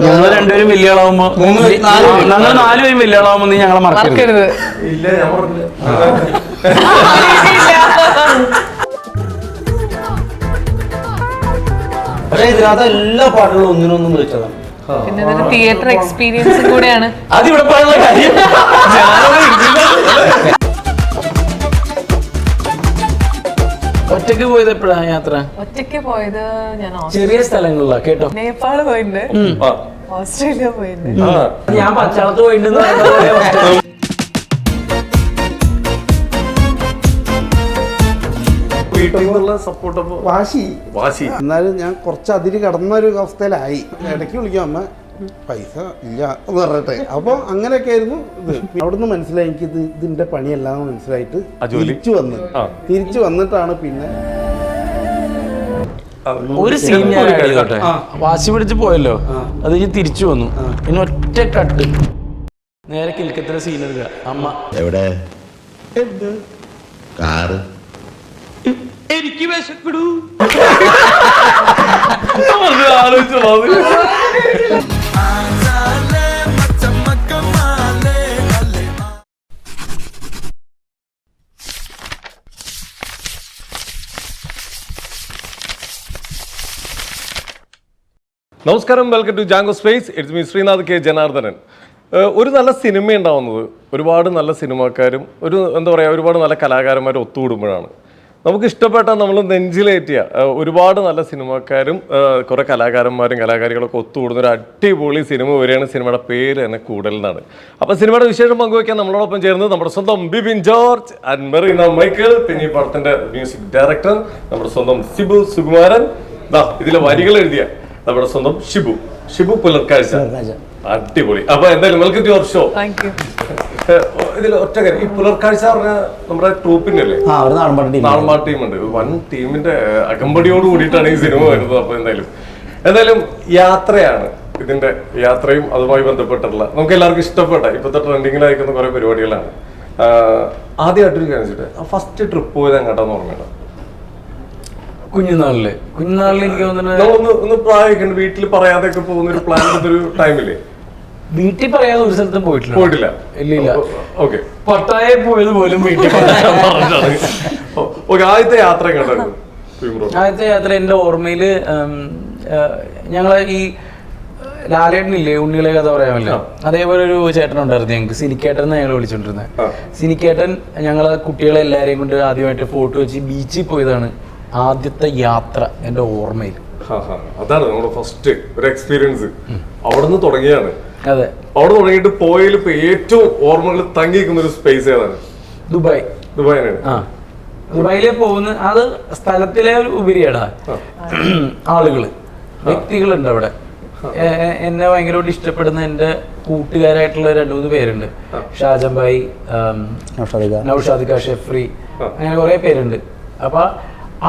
ഞങ്ങൾ രണ്ടുപേരും വലിയ ആളാവുമ്പോ ഞങ്ങൾ 4 പേരും വലിയ ആളാവുമ്പോ നീ ഞങ്ങളെ മറക്കരുത്. ഇല്ല, ഞാൻ പറഞ്ഞില്ല. പക്ഷെ ഇതിനകത്ത് എല്ലാ പാട്ടുകളും ഒന്നിനൊന്നും വിളിച്ചതാണ്. പിന്നെ ഇതൊരു തിയേറ്റർ എക്സ്പീരിയൻസ് കൂടെയാണ്. അതിവിടെ പറയുന്ന കാര്യം. ഒറ്റക്ക് പോയത് എപ്പോഴാണ് യാത്ര? ഒറ്റയ്ക്ക് പോയത് ഞാൻ ചെറിയ സ്ഥലങ്ങളിലാ കേട്ടോ. നേപ്പാള് പോയിട്ടുണ്ട്, ഓസ്ട്രേലിയ പോയിട്ടുണ്ട്. ഞാൻ പച്ചാളത്ത് പോയിട്ടുണ്ട്. വാശി എന്നാലും ഞാൻ കുറച്ച് അതിര് കടന്നൊരു അവസ്ഥയിലായി. ഇടയ്ക്ക് വിളിക്കാം, അമ്മ പൈസ ഇല്ല എന്ന് പറഞ്ഞിട്ടെ. അപ്പൊ അങ്ങനെയൊക്കെ ആയിരുന്നു ഇത്. അവിടുന്ന് മനസ്സിലായി എനിക്ക് ഇതിന്റെ പണിയല്ലാന്ന് മനസ്സിലായിട്ട് തിരിച്ചു വന്നിട്ടാണ് പിന്നെ ഒരു സീൻ ഞാൻ എഴുതട്ടെ. വാശി പിടിച്ച് പോയല്ലോ, അത് കഴിഞ്ഞ് തിരിച്ചു വന്നു. പിന്നെ ഒറ്റ കട്ട് നേരെ കിൽക്കത്തിലെ സീൻ എടുക്കുക. അമ്മ എവിടെ കാറ് എനിക്ക് വിശക്കടൂ. നമസ്കാരം, welcome to Jango Space. It's me Sreenath K Janardhanan. ഒരു നല്ല സിനിമ ഉണ്ടാവുന്നത് ഒരുപാട് നല്ല സിനിമാക്കാരും ഒരുപാട് നല്ല കലാകാരന്മാരും ഒത്തുകൂടുമ്പോഴാണ്. നമുക്ക് ഇഷ്ടപ്പെട്ട നമ്മൾ നെഞ്ചിലേറ്റിയ ഒരുപാട് നല്ല സിനിമാക്കാരും കുറേ കലാകാരന്മാരും കലാകാരികളൊക്കെ ഒത്തുകൂടുന്ന ഒരു അടിപൊളി സിനിമ വരികയാണ്. സിനിമയുടെ പേര് തന്നെ കൂടൽ എന്നാണ്. അപ്പോൾ സിനിമയുടെ വിശേഷം പങ്കുവയ്ക്കാൻ നമ്മളോടൊപ്പം ചേർന്നത് നമ്മുടെ സ്വന്തം ബിബിൻ ജോർജ് ആൻഡ് മെറീന മൈക്കിൾ, പിന്നെ ഈ പടത്തിന്റെ മ്യൂസിക് ഡയറക്ടർ നമ്മുടെ സ്വന്തം സിബു സുകുമാരൻ, ഇതിലെ വരികൾ എഴുതിയ നമ്മുടെ സ്വന്തം ഷിബു പുലർക്കാഴ്ച. അടിപൊളി. അപ്പൊ എന്തായാലും വെൽക്കം ടു യുവർ ഷോ. ഇതിൽ ഒറ്റ കാര്യം, ഈ പുലർക്കാഴ്ച പറഞ്ഞ നമ്മുടെ ട്രൂപ്പിന്റെ അല്ലേ, നാളമാട്ട് ടീമുണ്ട്. വൻ ടീമിന്റെ അകമ്പടിയോട് കൂടിയിട്ടാണ് ഈ സിനിമ വരുന്നത്. അപ്പൊ എന്തായാലും യാത്രയാണ് ഇതിന്റെ യാത്രയും അതുമായി ബന്ധപ്പെട്ടുള്ള നമുക്ക് എല്ലാവർക്കും ഇഷ്ടപ്പെട്ട ഇപ്പോഴത്തെ ട്രെൻഡിങ്ങിലായിരിക്കുന്ന കുറെ പരിപാടികളാണ്. ആദ്യമായിട്ടൊരു കാണിച്ചിട്ട് ഫസ്റ്റ് ട്രിപ്പ് പോയത് എങ്ങോട്ടാന്ന് ഓർമ്മയുണ്ടോ? കുഞ്ഞുനാളില് എനിക്ക് ഒന്ന് പ്രായോഗിക്കുന്നുണ്ട്. വീട്ടിൽ പറയാതെ ഒക്കെ പോകുന്ന ഒരു പ്ലാൻ എടുത്തൊരു ടൈമില്ലേ? വീട്ടിൽ പറയാതെ ഒരു സ്ഥലത്തും പോയിട്ടില്ല. ഇല്ല. ഓക്കെ, പട്ടായ പോയത് പോലും വീട്ടിൽ ആദ്യത്തെ യാത്ര എങ്ങോട്ടായിരുന്നു? ആദ്യത്തെ യാത്ര എന്റെ ഓർമ്മയില് ഞങ്ങള് ഈ ലാലേട്ടനില്ലേ, ഉണ്ണികളെ കഥ പറയാമല്ലോ, അതേപോലെ ഒരു ചേട്ടനുണ്ടായിരുന്നു ഞങ്ങൾക്ക്, സിനിക്കേട്ടൻ എന്ന് ഞങ്ങൾ വിളിച്ചോണ്ടിരുന്നത്. സിനിക്കേട്ടൻ ഞങ്ങളെ കുട്ടികളെ എല്ലാരെയും കൊണ്ട് ആദ്യമായിട്ട് ഫോട്ടോ വെച്ച് ബീച്ചിൽ പോയതാണ് ആദ്യത്തെ യാത്ര എന്റെ ഓർമ്മയിൽ. അതാണ് നമ്മുടെ ഫസ്റ്റ് ഒരു എക്സ്പീരിയൻസ്. അവിടെ നിന്ന് തുടങ്ങിയാണ്. അതെ, അവിടെ തുടങ്ങിയിട്ട് പോയതിൽ ഇപ്പൊ ഏറ്റവും ഓർമ്മകൾ തങ്ങിയിരിക്കുന്ന ഒരു സ്പേസ് ഏതാണ്? ദുബായിലാണ്. ദുബായിലെ പോകുന്ന അത് സ്ഥലത്തിലെ ഒരു ഉപരിയടാ. വ്യക്തികളുണ്ട് അവിടെ. എന്നെ ഭയങ്കരമായിട്ട് ഇഷ്ടപ്പെടുന്ന എന്റെ കൂട്ടുകാരായിട്ടുള്ള 2-3 പേരുണ്ട്. ഷാജൻ ഭായി, നൗഷാദിക, ഷെഫ്രി, അങ്ങനെ കുറെ പേരുണ്ട്. അപ്പൊ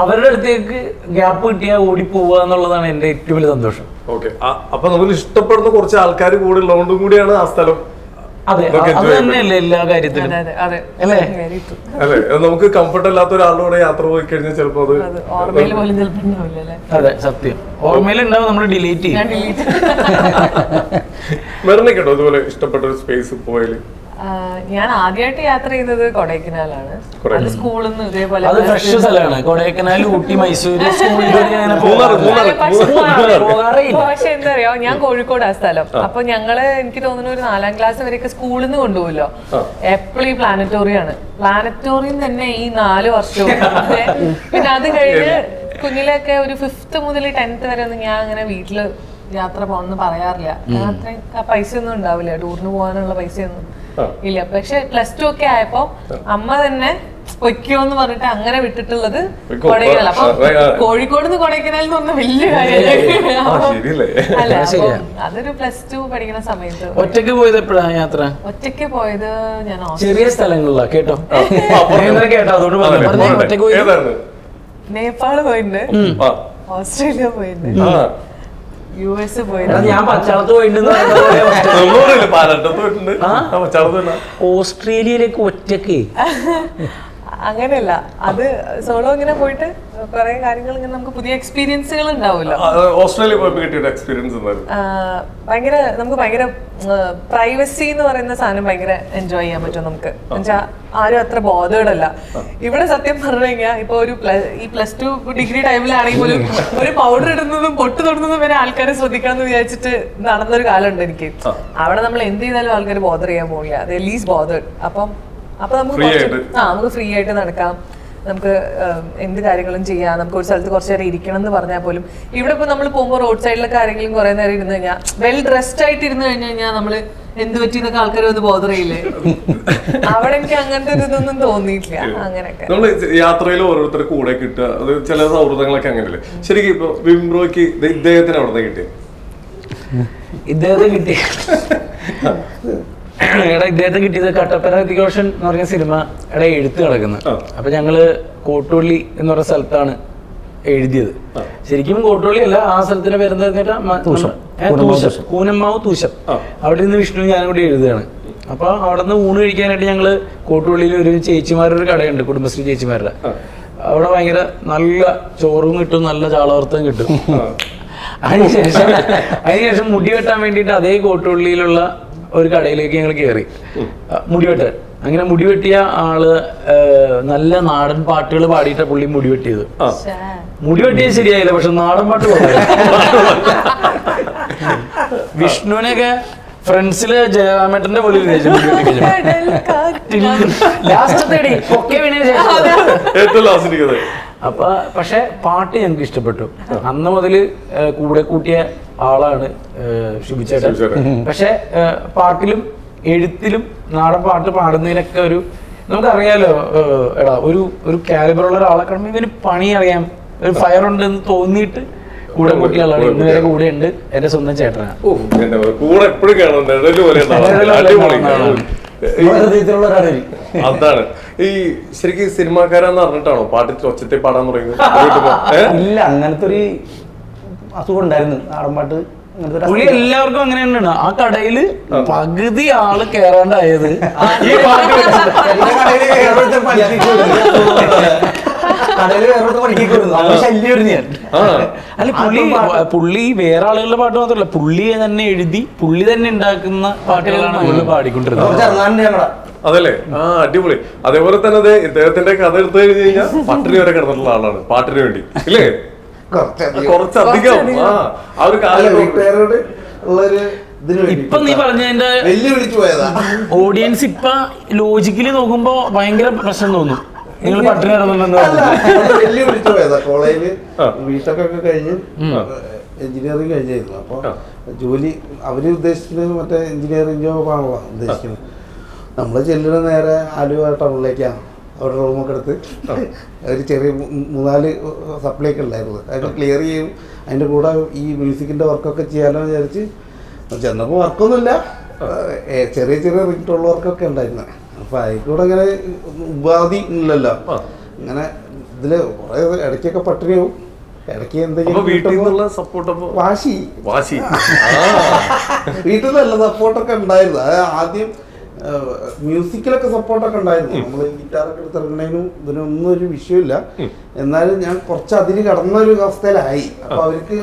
അവരുടെ അടുത്തേക്ക് ഗ്യാപ്പ് കിട്ടിയാൽ ഓടി പോവുക എന്നുള്ളതാണ് എന്റെ ഏറ്റവും വലിയ സന്തോഷം. ഓക്കെ, അപ്പൊ നമുക്ക് ഇഷ്ടപ്പെടുന്ന കുറച്ച് ആൾക്കാർ കൂടെ ഉള്ളതുകൊണ്ടും കൂടിയാണ് ആ സ്ഥലം. അതെ, അത് തന്നെയല്ലേ എല്ലാ കാര്യത്തിലും അല്ലേ? അല്ലെ, നമുക്ക് കംഫർട്ട് അല്ലാത്ത ഒരാളുടെ യാത്ര പോയി കഴിഞ്ഞാൽ ചിലപ്പോ അത് അതെ, സത്യം ഓർമ്മയിലുണ്ടാവും, നമ്മൾ ഡിലീറ്റ് ചെയ്യും. മെറിനെ കേട്ടോ അതുപോലെ ഇഷ്ടപ്പെട്ട ഒരു സ്പേസ് പോയാല്? ഞാൻ ആദ്യമായിട്ട് യാത്ര ചെയ്തത് കൊടൈക്കനാലാണ്. അത് സ്കൂളിൽ നിന്ന് ഇതേപോലെ. അത് ഫ്രഷ് സ്ഥലമാണ് കൊടൈക്കനാൽ, ഊട്ടി, മൈസൂര്. പക്ഷെ എന്താ പറയാ, ഞാൻ കോഴിക്കോട് ആ സ്ഥലം. അപ്പൊ ഞങ്ങള് എനിക്ക് തോന്നുന്നു ഒരു 4ാം ക്ലാസ് വരെയൊക്കെ സ്കൂളിൽ നിന്ന് കൊണ്ടുപോകല്ലോ. എപ്പോഴും ഈ പ്ലാനറ്റോറിയാണ്. പ്ലാനറ്റോറിയം തന്നെ ഈ 4 വർഷവും. പിന്നെ അത് കഴിഞ്ഞ് കുഞ്ഞിലൊക്കെ ഒരു 5th മുതൽ 10th വരെ ഒന്നും ഞാൻ അങ്ങനെ വീട്ടില് യാത്ര പോകണമെന്ന് പറയാറില്ല. അത്രയും പൈസ ഒന്നും ഉണ്ടാവില്ല, ടൂറിന് പോകാനുള്ള പൈസയൊന്നും ഇല്ല. പക്ഷെ +2 ഒക്കെ ആയപ്പോ അമ്മ തന്നെ പൊയ്ക്കോന്ന് പറഞ്ഞിട്ട് അങ്ങനെ വിട്ടിട്ടുള്ളത് കൊടൈക്കനാൽ. അപ്പൊ കോഴിക്കോട് നിന്ന് കൊടൈക്കനാൽ എന്ന് പറഞ്ഞ വലിയ കാര്യമല്ല. അതൊരു +2 പഠിക്കുന്ന സമയത്ത്. ഒറ്റക്ക് പോയത് എപ്പോഴാണ് യാത്ര? ഒറ്റയ്ക്ക് പോയത് ഞാൻ ചെറിയ സ്ഥലങ്ങളിലാ കേട്ടോ. നേപ്പാള് പോയിട്ടുണ്ട്, ഓസ്ട്രേലിയ പോയിട്ടുണ്ട്, US പോയിട്ടുണ്ട്. ഞാൻ പച്ചാളത്ത് പോയിട്ടുണ്ട്. ഓസ്ട്രേലിയയിലേക്ക് ഒറ്റക്ക് അങ്ങനെയല്ല, അത് സോളോ ഇങ്ങനെ പോയിട്ട് കുറെ കാര്യങ്ങൾ ഇങ്ങനെ നമുക്ക് പുതിയ എക്സ്പീരിയൻസുകൾ ഉണ്ടാവുമല്ലോ. ഓസ്ട്രേലിയ പോയപ്പോ കിട്ടിയ എക്സ്പീരിയൻസ് ഭയങ്കര നമുക്ക് ഭയങ്കര പ്രൈവസി എന്ന് പറയുന്ന സാധനം ഭയങ്കര എൻജോയ് ചെയ്യാൻ പറ്റും നമുക്ക്. എന്നുവെച്ചാൽ ആരും അത്ര ബോധേഡല്ല. ഇവിടെ സത്യം പറഞ്ഞു കഴിഞ്ഞാൽ ഇപ്പൊ ഒരു ഈ +2 ഡിഗ്രി ടൈമിലാണെങ്കിൽ പോലും ഒരു പൗഡർ ഇടുന്നതും പൊട്ട് തൊടുന്നതും വരെ ആൾക്കാരെ ശ്രദ്ധിക്കണം എന്ന് വിചാരിച്ചിട്ട് നടന്നൊരു കാലമുണ്ട് എനിക്ക്. അവിടെ നമ്മൾ എന്ത് ചെയ്താലും ആൾക്കാർ ബോധർ ചെയ്യാൻ പോകില്ല, അത് ലീസ്റ്റ് ബോധേഡ്. അപ്പൊ നമുക്ക് ഫ്രീ ആയിട്ട് നടക്കാം, നമുക്ക് എന്ത് കാര്യങ്ങളും ചെയ്യാം. നമുക്ക് ഒരു സ്ഥലത്ത് കുറച്ച് നേരം ഇരിക്കണം എന്ന് പറഞ്ഞാൽ പോലും ഇവിടെ ഇപ്പൊ നമ്മൾ പോകുമ്പോൾ റോഡ് സൈഡിലൊക്കെ ആരെങ്കിലും കുറെ നേരം ഇരുന്ന് കഴിഞ്ഞാൽ വെൽ ഡ്രസ്ഡ് ആയിട്ട് ഇരുന്ന് കഴിഞ്ഞു കഴിഞ്ഞാൽ നമ്മള് എന്ത് പറ്റിയെന്നൊക്കെ ആൾക്കാർ ഒന്ന് ബോധർ ചെയ്യില്ലേ. അവിടെ എനിക്ക് അങ്ങനത്തെ ഒരു ഇതൊന്നും തോന്നിയിട്ടില്ല. അങ്ങനെയൊക്കെ നമ്മള് യാത്രയിൽ ഓരോരുത്തർ കൂടെ കിട്ടുക, അത് ചില സൗഹൃദങ്ങളൊക്കെ അങ്ങനെയല്ലേ. ശരിക്കും ഇപ്പൊ വിംബ്രോയ്ക്ക് ഇദ്ദേഹത്തിന് അവിടെ നിന്ന് കിട്ടിയ ഇദ്ദേഹത്തെ കിട്ടി ഇദ്ദേഹത്തെ കിട്ടിയത് കട്ടപ്പന ഋതികോഷൻ എന്ന് പറഞ്ഞ സിനിമ എഴുത്ത് കിടക്കുന്നത്. അപ്പൊ ഞങ്ങള് കോട്ടുള്ളി എന്ന് പറഞ്ഞ സ്ഥലത്താണ് എഴുതിയത്. ശരിക്കും കോട്ടുള്ളി അല്ല, ആ സ്ഥലത്തിന്റെ പേരെന്താ കൂനമ്മാവ് തൂശം. അവിടെ നിന്ന് വിഷ്ണു ഞാനും കൂടി എഴുതുകയാണ്. അപ്പൊ അവിടെ നിന്ന് ഊണ് കഴിക്കാനായിട്ട് ഞങ്ങള് കോട്ടുള്ളിയിൽ ഒരു ചേച്ചിമാരൊരു കടയുണ്ട്, കുടുംബശ്രീ ചേച്ചിമാരുടെ. അവിടെ ഭയങ്കര നല്ല ചോറും കിട്ടും, നല്ല ചാളവറുത്തം കിട്ടും. അതിനുശേഷം മുടി വെട്ടാൻ വേണ്ടിയിട്ട് അതേ കോട്ടുള്ളിയിലുള്ള ഒരു കടയിലേക്ക് ഞങ്ങൾ കയറി മുടിവെട്ടാൻ. അങ്ങനെ മുടിവെട്ടിയ ആള് നല്ല നാടൻ പാട്ടുകൾ പാടിയിട്ട പുള്ളി മുടിവെട്ടിയത്. മുടിവെട്ടിയത് ശരിയായില്ല, പക്ഷെ നാടൻ പാട്ട് വിഷ്ണുവിനൊക്കെ ഫ്രണ്ട്സില് ജയറാമേട്ടന്റെ പോലെ അപ്പൊ പക്ഷെ പാട്ട് ഞങ്ങൾക്ക് ഇഷ്ടപ്പെട്ടു. അന്ന് മുതല് കൂടെ കൂട്ടിയ ആളാണ് ഷിബിച്ചേട്ടൻ. പക്ഷെ പാട്ടിലും എഴുത്തിലും നാടൻ പാട്ട് പാടുന്നതിനൊക്കെ ഒരു നമുക്കറിയാലോ, എടാ ഒരു കാലിബറുള്ള ഒരാളെ കാണുമ്പോൾ ഇവന് പണി അറിയാം, ഒരു ഫയർ ഉണ്ടെന്ന് തോന്നിയിട്ട് കൂടെ കൂട്ടിയ ആളാണ്. ഇന്ന് വരെ കൂടെ ഉണ്ട്, എന്റെ സ്വന്തം ചേട്ടനാണ്. അതാണ് ഈ ശരിക്കും സിനിമാക്കാരാന്ന് പറഞ്ഞിട്ടാണോ പാട്ട് ഒച്ചത്തെ പാടാൻ പറയുന്നത്? ഇല്ല, അങ്ങനത്തെ ഒരു അസുഖം ഉണ്ടായിരുന്നു നാടൻ പാട്ട്. പുള്ളി എല്ലാവർക്കും അങ്ങനെ തന്നെയാണ്. ആ കടയില് പകുതി ആള് കേറാണ്ടായത് ഈ പാട്ട് അല്ല, പുള്ളി വേറെ ആളുകളുടെ പാട്ട് മാത്രമല്ല, പുള്ളി തന്നെ എഴുതി പുള്ളി തന്നെ ഉണ്ടാക്കുന്ന പാട്ടുകളാണ് പുള്ളി പാടിക്കൊണ്ടിരുന്നത്. അതല്ലേ? അടിപൊളി. അതേപോലെ തന്നെ ഇദ്ദേഹത്തിന്റെ കഥ എടുത്തു കഴിഞ്ഞു കഴിഞ്ഞാൽ പട്ടിണി വരെ കിടന്നിട്ടുള്ള ആളാണ് പാട്ടിന് വേണ്ടി, ഇല്ലേ? കുറച്ചധികം ആ ഒരു കാലം ഇപ്പൊ നീ പറഞ്ഞതിന്റെ ഓഡിയൻസ് ഇപ്പൊ ലോജിക്കലി നോക്കുമ്പോ ഭയങ്കര പ്രശ്നം തോന്നും. നിങ്ങൾ പട്ടിണി വെല്ലുവിളിച്ചു പോയതാ. കോളേജില് ബിടെക് ഒക്കെ കഴിഞ്ഞ് എഞ്ചിനീയറിംഗ് കഴിഞ്ഞായിരുന്നു. അപ്പൊ ജോലി അവര് ഉദ്ദേശിക്കുന്നത് മറ്റേ എഞ്ചിനീയറിംഗ് ജോബാണല്ലോ ഉദ്ദേശിക്കുന്നത്. നമ്മള് ചെല്ലുന്നത് നേരെ ആലുവ ടൗണിലേക്കാണ്. അവിടെ റൂമൊക്കെ എടുത്ത് ഒരു ചെറിയ 3-4 സപ്ലൈ ഒക്കെ ഉണ്ടായിരുന്നു. അതൊക്കെ ക്ലിയർ ചെയ്യും. അതിൻ്റെ കൂടെ ഈ മ്യൂസിക്കിൻ്റെ വർക്കൊക്കെ ചെയ്യാനോ വിചാരിച്ച് ചെന്നപ്പോൾ വർക്കൊന്നുമില്ല, ചെറിയ ചെറിയ റിംഗ് വർക്കൊക്കെ ഉണ്ടായിരുന്നു. അപ്പോൾ അതിൽ കൂടെ ഇങ്ങനെ ഉപാധി ഇല്ലല്ലോ. ഇങ്ങനെ ഇതിൽ കുറേ ഇടയ്ക്കൊക്കെ പട്ടിണിയാവും, ഇടയ്ക്ക് എന്തെങ്കിലും വാശി വീട്ടിൽ നിന്നല്ല സപ്പോർട്ടൊക്കെ ഉണ്ടായിരുന്നു. അത് ആദ്യം മ്യൂസിക്കിലൊക്കെ സപ്പോർട്ടൊക്കെ ഉണ്ടായിരുന്നു. നമ്മൾ ഗിറ്റാറൊക്കെ എടുത്തിറങ്ങണേനും ഇതിനൊന്നും ഒരു വിഷയമില്ല. എന്നാലും ഞാൻ കുറച്ച് അതിന് കടന്നൊരു അവസ്ഥയിലായി. അപ്പൊ അവർക്ക്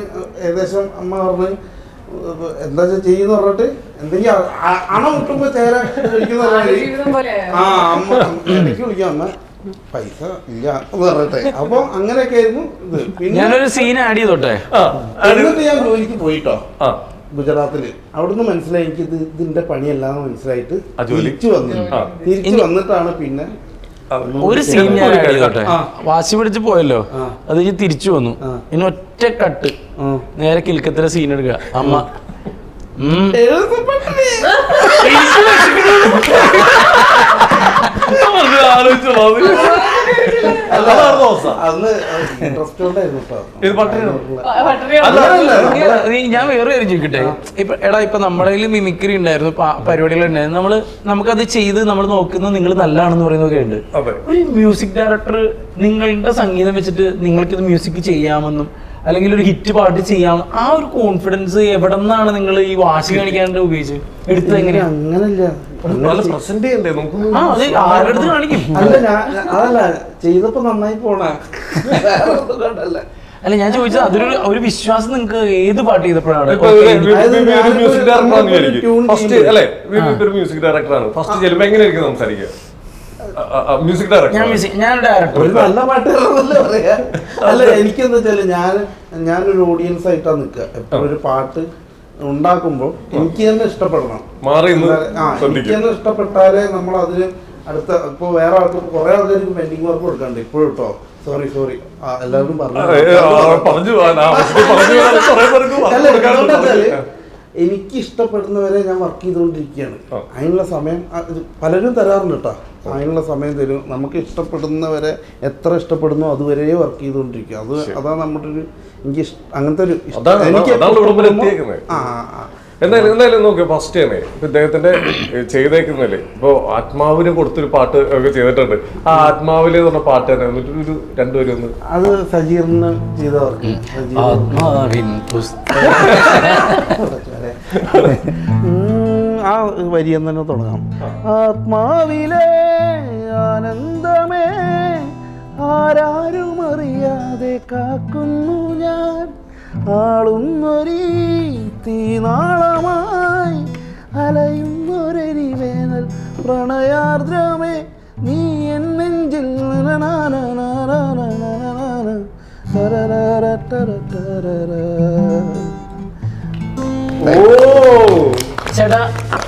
ഏകദേശം അമ്മ പറഞ്ഞ് എന്താ ചെയ്യുന്ന പറഞ്ഞിട്ട് എന്തെങ്കിലും അണ മുട്ടുമ്പോ ചേര വിളിക്കുന്ന അമ്മ എനിക്ക് വിളിക്കാം, അമ്മ പൈസ ഇല്ല എന്ന് പറഞ്ഞിട്ടെ. അപ്പൊ അങ്ങനെയൊക്കെ ആയിരുന്നു ഇത്. പിന്നെ ഞാനൊരു സീൻ ആഡ് ചെയ്തോട്ടെ. എന്നിട്ട് ഞാൻ ജോലിക്ക് പോയിട്ടോ ഗുജറാത്തില്. അവിടുന്ന് മനസ്സിലായി എനിക്ക് ഇതിന്റെ പണിയല്ലാന്ന് മനസ്സിലായിട്ട് തിരിച്ചു വന്നിട്ടാണ് പിന്നെ ഒരു സീൻ ഞാൻ ആഡ് ചെയ്തോട്ടെ. വാശി പിടിച്ച് പോയല്ലോ, അത് കഴിഞ്ഞ് തിരിച്ചു വന്നു. ഇനി ഒറ്റ കട്ട് നേരെ കിൽക്കത്തിലെ സീൻ എടുക്കുക. അമ്മ ഞാൻ വേറെ കാര്യം ചോദിക്കട്ടെ. ഇപ്പൊ നമ്മുടെ മിമിക്രി ഉണ്ടായിരുന്നു, പരിപാടികൾ ഉണ്ടായിരുന്നു. നമുക്കത് ചെയ്ത് നമ്മൾ നോക്കുന്നത് നിങ്ങൾ നല്ലതാണെന്ന് പറയുന്നതൊക്കെ ഉണ്ട്. ഒരു മ്യൂസിക് ഡയറക്ടർ നിങ്ങളുടെ സംഗീതം വെച്ചിട്ട് നിങ്ങൾക്കിത് മ്യൂസിക് ചെയ്യാമെന്നും അല്ലെങ്കിൽ ഒരു ഹിറ്റ് പാട്ട് ചെയ്യാം, ആ ഒരു കോൺഫിഡൻസ് എവിടെ നിന്നാണ് നിങ്ങൾ ഈ വാശി കാണിക്കാണ്ട് ഉപയോഗിച്ചത്? എടുത്തത് എങ്ങനെയാ? അങ്ങനല്ല, പ്രസന്റ് ചെയ്യണ്ടേ നമുക്ക്? ആ അത് ആരുടെ അടുത്ത് കാണിക്കും? അല്ല അതല്ല ചെയ്തപ്പോ നന്നായി പോണ. അല്ല ഞാൻ ചോദിച്ചത് അതൊരു ഒരു വിശ്വാസം നിങ്ങൾക്ക് ഏത് പാട്ട് ചെയ്തപ്പോഴാണ്? മ്യൂസിക് ഡയറക്ടറാണെന്ന് വിചാരിക്കും ഫസ്റ്റ് അല്ലേ? ഒരു മ്യൂസിക് ഡയറക്ടറാണ് ഫസ്റ്റ് ചെല്ലുമ്പോ എങ്ങനെയായിരിക്കും സംസാരിക്കുക? മ്യൂസിക് ഡയറക്ടർ ഞാൻ ഡയറക്ടർ ഒരു നല്ല പാട്ടുകാരനല്ലേ പറയാ. അല്ല എനിക്കെന്താ വെച്ചാല് ഞാനൊരു ഓഡിയൻസ് ആയിട്ടാ നിൽക്കുക. എപ്പോഴും ഒരു പാട്ട് ഉണ്ടാക്കുമ്പോൾ എനിക്ക് തന്നെ ഇഷ്ടപ്പെടണം. എനിക്ക് തന്നെ ഇഷ്ടപ്പെട്ടാലേ നമ്മൾ അതിന് അടുത്ത ഇപ്പൊ വേറെ ആൾക്ക് കുറെ ആൾക്കാർക്ക് പെൻഡിങ് വർക്ക് കൊടുക്കാണ്ട് ഇപ്പോഴും കേട്ടോ. സോറി എല്ലാവരും എനിക്ക് ഇഷ്ടപ്പെടുന്നവരെ ഞാൻ വർക്ക് ചെയ്തുകൊണ്ടിരിക്കുകയാണ്. അതിനുള്ള സമയം പലരും തരാറുണ്ട് കേട്ടോ. അതിനുള്ള സമയം തരും. നമുക്ക് ഇഷ്ടപ്പെടുന്നവരെ എത്ര ഇഷ്ടപ്പെടുന്നു അതുവരെ വർക്ക് ചെയ്തുകൊണ്ടിരിക്കുക. അതാണ് നമ്മുടെ ഒരു എനിക്ക് അങ്ങനത്തെ ഒരു എന്തായാലും നോക്ക് ഫസ്റ്റ് തന്നെ ഇദ്ദേഹത്തിന്റെ ചെയ്തേക്കുന്നല്ലേ ഇപ്പൊ ആത്മാവിന് കൊടുത്തൊരു പാട്ട് ഒക്കെ ചെയ്തിട്ടുണ്ട്. ആ ആത്മാവില് പറഞ്ഞ പാട്ട് തന്നെ എന്നിട്ട് ഒരു രണ്ടുപേരും ഒന്ന് അത് സജീറിന് ചെയ്തവർക്ക് ആ വരി എന്ന് തന്നെ തുടങ്ങാം. ആത്മാവിലെ ആനന്ദമേ ആരാരും അറിയാതെ കാക്കുന്നു ഞാൻ, ആളുന്നൊരീ തീനാളമായി അലയുന്നൊരരി വേനൽ പ്രണയാർദ്രമേ നീ എൻ നെഞ്ചിൽ. ചേട്ടാ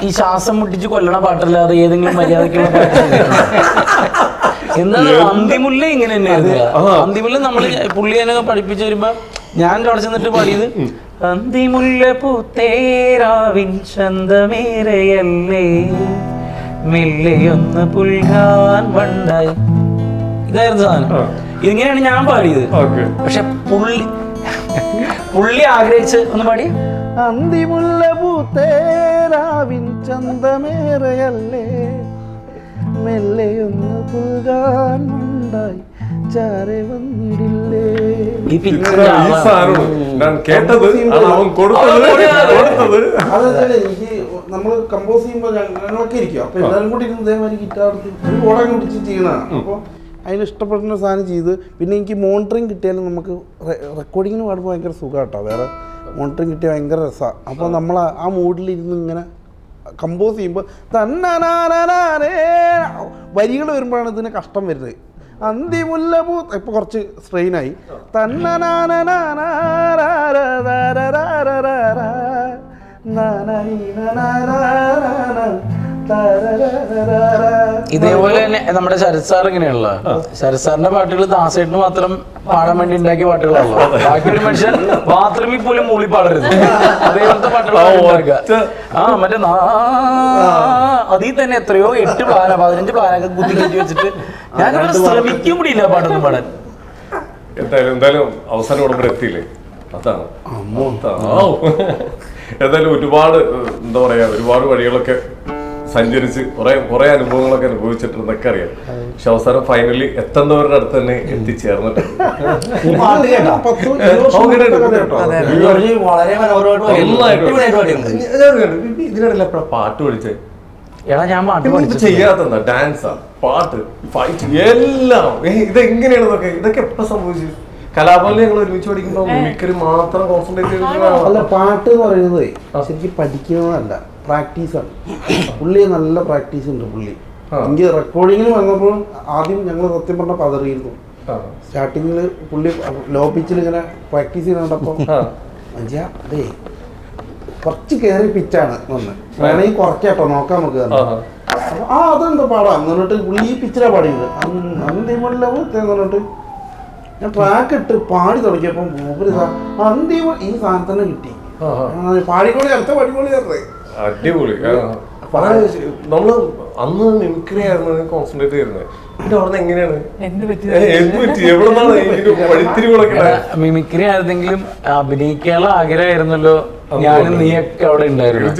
ഈ ശ്വാസം മുട്ടിച്ച് കൊല്ലണ പാട്ടല്ലാതെ ഏതെങ്കിലും മര്യാദക്കുള്ള പാട്ട് എന്താണ്? അന്തിമുല്ല ഇങ്ങനെ തന്നെയായിരുന്നു. അന്തിമുല്ല നമ്മള് പുള്ളി എന്നെ പഠിപ്പിച്ചു വരുമ്പോ ഞാൻ അവിടെ ചെന്നിട്ട് പാടിയത് അന്തിമുല്ല പൂത്തേരാവിൻ ചന്തമേറയല്ലേ മെല്ലെയൊന്ന് പുൽകാൻ വണ്ടായി. ഇതായിരുന്നു സാധനം. ഇതിങ്ങനെയാണ് ഞാൻ പാടിയത്. പക്ഷെ പുള്ളി ആഗ്രഹിച്ച് ഒന്ന് പാടി അന്തിമുല്ല പൂത്തേരാവിൻ ചന്തമേറയല്ലേ മെല്ലെയൊന്ന് പുൽകാൻ വണ്ടായി ചാരെ വന്നിടില്ലേ. എനിക്ക് നമ്മള് കമ്പോസ് ചെയ്യുമ്പോ ഞങ്ങളൊക്കെ ഇരിക്കും. അപ്പൊ എല്ലാവരും കൂടി ഇരുന്ന് ഇതേമാതിരി ഗിറ്റാർ ഓടാൻ കുടിച്ച് ചെയ്യണതാണ്. അപ്പോൾ അതിന് ഇഷ്ടപ്പെടുന്ന സാധനം ചെയ്ത് പിന്നെ എനിക്ക് മോണിറ്ററിങ് കിട്ടിയാലും നമുക്ക് റെക്കോർഡിങ്ങിന് പാടുമ്പോൾ ഭയങ്കര സുഖം കേട്ടോ. വേറെ മോണിറ്ററിങ് കിട്ടിയാൽ ഭയങ്കര രസമാണ്. അപ്പോൾ നമ്മൾ ആ മൂഡിലിരുന്ന് ഇങ്ങനെ കമ്പോസ് ചെയ്യുമ്പോൾ തന്നനാനേ വരികൾ വരുമ്പോഴാണ് ഇതിന് കഷ്ടം വരുന്നത്. അന്തിമുല്ല ഇപ്പോൾ കുറച്ച് സ്ട്രെയിനായി. ഇതേപോലെ തന്നെ നമ്മുടെ ശരത് സാർ ഇങ്ങനെയുള്ള ശരത് സാറിന്റെ പാട്ടുകൾ ദാസേട്ടിന് മാത്രം പാടാൻ വേണ്ടി ഉണ്ടാക്കിയ പാട്ടുകളാണല്ലോ. ബാക്കിയൊരു മനുഷ്യൻ ബാത്റൂമിൽ പോലും മൂളി പാടരുത് അതേപോലത്തെ പാട്ടുകളാണ്. ആ മറ്റേ അതിൽ തന്നെ എത്രയോ 8 പ്ലാന 15 പ്ലാനൊക്കെ കുത്തി കയറ്റി വെച്ചിട്ട് ഞാൻ ശ്രമിക്കും കൂടിയില്ല പാട്ടൊന്നും പാടാൻ. എന്തായാലും അവസാനം ഉടമ്പടി എത്തിയില്ലേ? അതാണ് എന്തായാലും ഒരുപാട് എന്താ പറയാ ഒരുപാട് വഴികളൊക്കെ സഞ്ചരിച്ച് കുറെ അനുഭവങ്ങളൊക്കെ അനുഭവിച്ചിട്ടുണ്ടെന്നൊക്കെ അറിയാം. പക്ഷെ അവസാനം ഫൈനലി എത്തേണ്ടവരുടെ അടുത്ത് തന്നെ എത്തിച്ചേർന്നിട്ടുണ്ട്. ഇതിനിടയിൽ എപ്പോഴാ പാട്ട് പഠിച്ചേ? ഞാൻ പാട്ട് ചെയ്യാത്ത ഡാൻസാ പാട്ട് ഫൈറ്റ് എല്ലാം ഇതെങ്ങനെയാണ് ഇതൊക്കെ എപ്പോ സംഭവിച്ചു? കലാഭവനിൽ ഞങ്ങൾ ഒരുമിച്ച് പഠിക്കുമ്പോൾ മിമിക്രി മാത്രം കോൺസെൻട്രേറ്റ് ചെയ്തിട്ടുള്ള അല്ല പാട്ട് എന്ന് പറയുന്നത് ശരിക്കും പഠിക്കുന്നതല്ല, പ്രാക്ടീസാണ്. പുള്ളി നല്ല പ്രാക്ടീസ് ഉണ്ട് പുള്ളി. എനിക്ക് റെക്കോർഡിങ്ങിന് വന്നപ്പോൾ ആദ്യം ഞങ്ങൾ സത്യം പറഞ്ഞ പതറിയിരുന്നു. സ്റ്റാർട്ടിങ്ങിൽ പുള്ളി ലോ പിച്ചിൽ ഇങ്ങനെ പ്രാക്ടീസ് ചെയ്യുന്നുണ്ടപ്പോൾ മഞ്ചാ അതേ കുറച്ച് കയറി പിച്ചാണ് വന്ന് വേണമെങ്കിൽ കുറയ്ക്കാട്ടോ നോക്കാം നമുക്ക് തന്നെ. അപ്പൊ അതെന്താ പാടാം എന്നിട്ട് പുള്ളി ഈ പിച്ചിലാണ് പാടിയത്. എന്നിട്ട് ഞാൻ ട്രാക്ക് ഇട്ട് പാടി തുടങ്ങിയപ്പോൾ മൂപ്പര് അന്തിമ ഈ സാധനം തന്നെ കിട്ടി. പാടിക്കോളി അടുത്ത പാടിക്കോളി തരേ അടിപൊളി. നമ്മള് അന്ന് മിമിക്രി ആയിരുന്നു കോൺസെൻട്രേറ്റ് ചെയ്യുന്നത്. പിന്നെ അവിടെ എങ്ങനെയാണ് എന്ത് പറ്റി എവിടെ നിന്നാണ് വഴിത്തിരി കൊടുക്കണേ? മിമിക്രി ആയിരുന്നെങ്കിലും അഭിനയിക്കാനുള്ള ആഗ്രഹമായിരുന്നല്ലോ ഞാനും നീയൊക്കെ അവിടെ ഉണ്ടായിരുന്നു.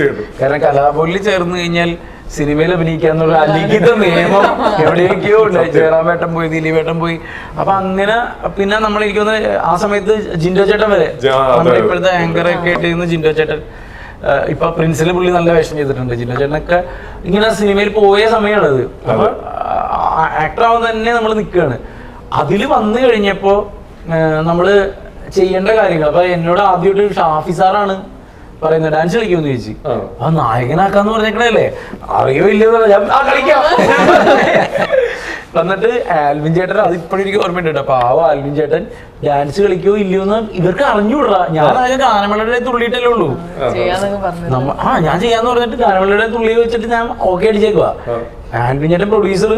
കാരണം കലാഭവനിൽ ചേർന്ന് കഴിഞ്ഞാൽ സിനിമയിൽ അഭിനയിക്കാന്നുള്ള അലിഖിത നിയമം എവിടെയൊക്കെയോ ഉണ്ടായി. ജയറാമേട്ടൻ പോയി, ദിലീപേട്ടൻ പോയി. അപ്പൊ അങ്ങനെ പിന്നെ നമ്മൾ എനിക്ക് തോന്നുന്നത് ആ സമയത്ത് ജിൻഡോ ചേട്ടൻ വരെ, നമ്മുടെ ഇപ്പോഴത്തെ ആങ്കർ ഒക്കെ ആയിട്ട് ജിൻഡോ ചേട്ടൻ, ഇപ്പൊ പ്രിൻസിലെ പുള്ളി നല്ല വേഷം ചെയ്തിട്ടുണ്ട്. ജിൻഡോ ചേട്ടനൊക്കെ ഇങ്ങനെ സിനിമയിൽ പോയ സമയമാണത്. അപ്പൊ ആക്ടർ ആവാൻ തന്നെ നമ്മൾ നിൽക്കുകയാണ്. അതിൽ വന്നു കഴിഞ്ഞപ്പോ നമ്മള് ചെയ്യേണ്ട കാര്യങ്ങൾ, അപ്പൊ എന്നോട് ആദ്യമായിട്ട് ഷാഫി സാറാണ് പറയുന്നത് ഡാൻസ് കളിക്കുമെന്ന് ചോദിച്ചു. ആ നായകനാക്കാന്ന് പറഞ്ഞേക്കണല്ലേ, അറിയോ ഇല്ലയോ ഞാൻ കളിക്കാം. എന്നിട്ട് ആൽവിൻ ചേട്ടൻ, അതിപ്പോഴും എനിക്ക് ഓർമ്മയുണ്ട്. അപ്പൊ ആൽവിൻ ചേട്ടൻ ഡാൻസ് കളിക്കോ ഇല്ലയോ എന്ന് ഇവർക്ക് അറിഞ്ഞുകൂടാ. ഞാൻ ആകെ ഗാനമേളയുടെ തുള്ളിയിട്ടല്ലേ ഉള്ളൂ. ഞാൻ ചെയ്യാന്ന് പറഞ്ഞിട്ട് ഗാനമേളയുടെ തുള്ളി വെച്ചിട്ട് ഞാൻ ഓക്കെ അടിച്ചേക്കുവാ. ആൽവിൻ ചേട്ടൻ പ്രൊഡ്യൂസർ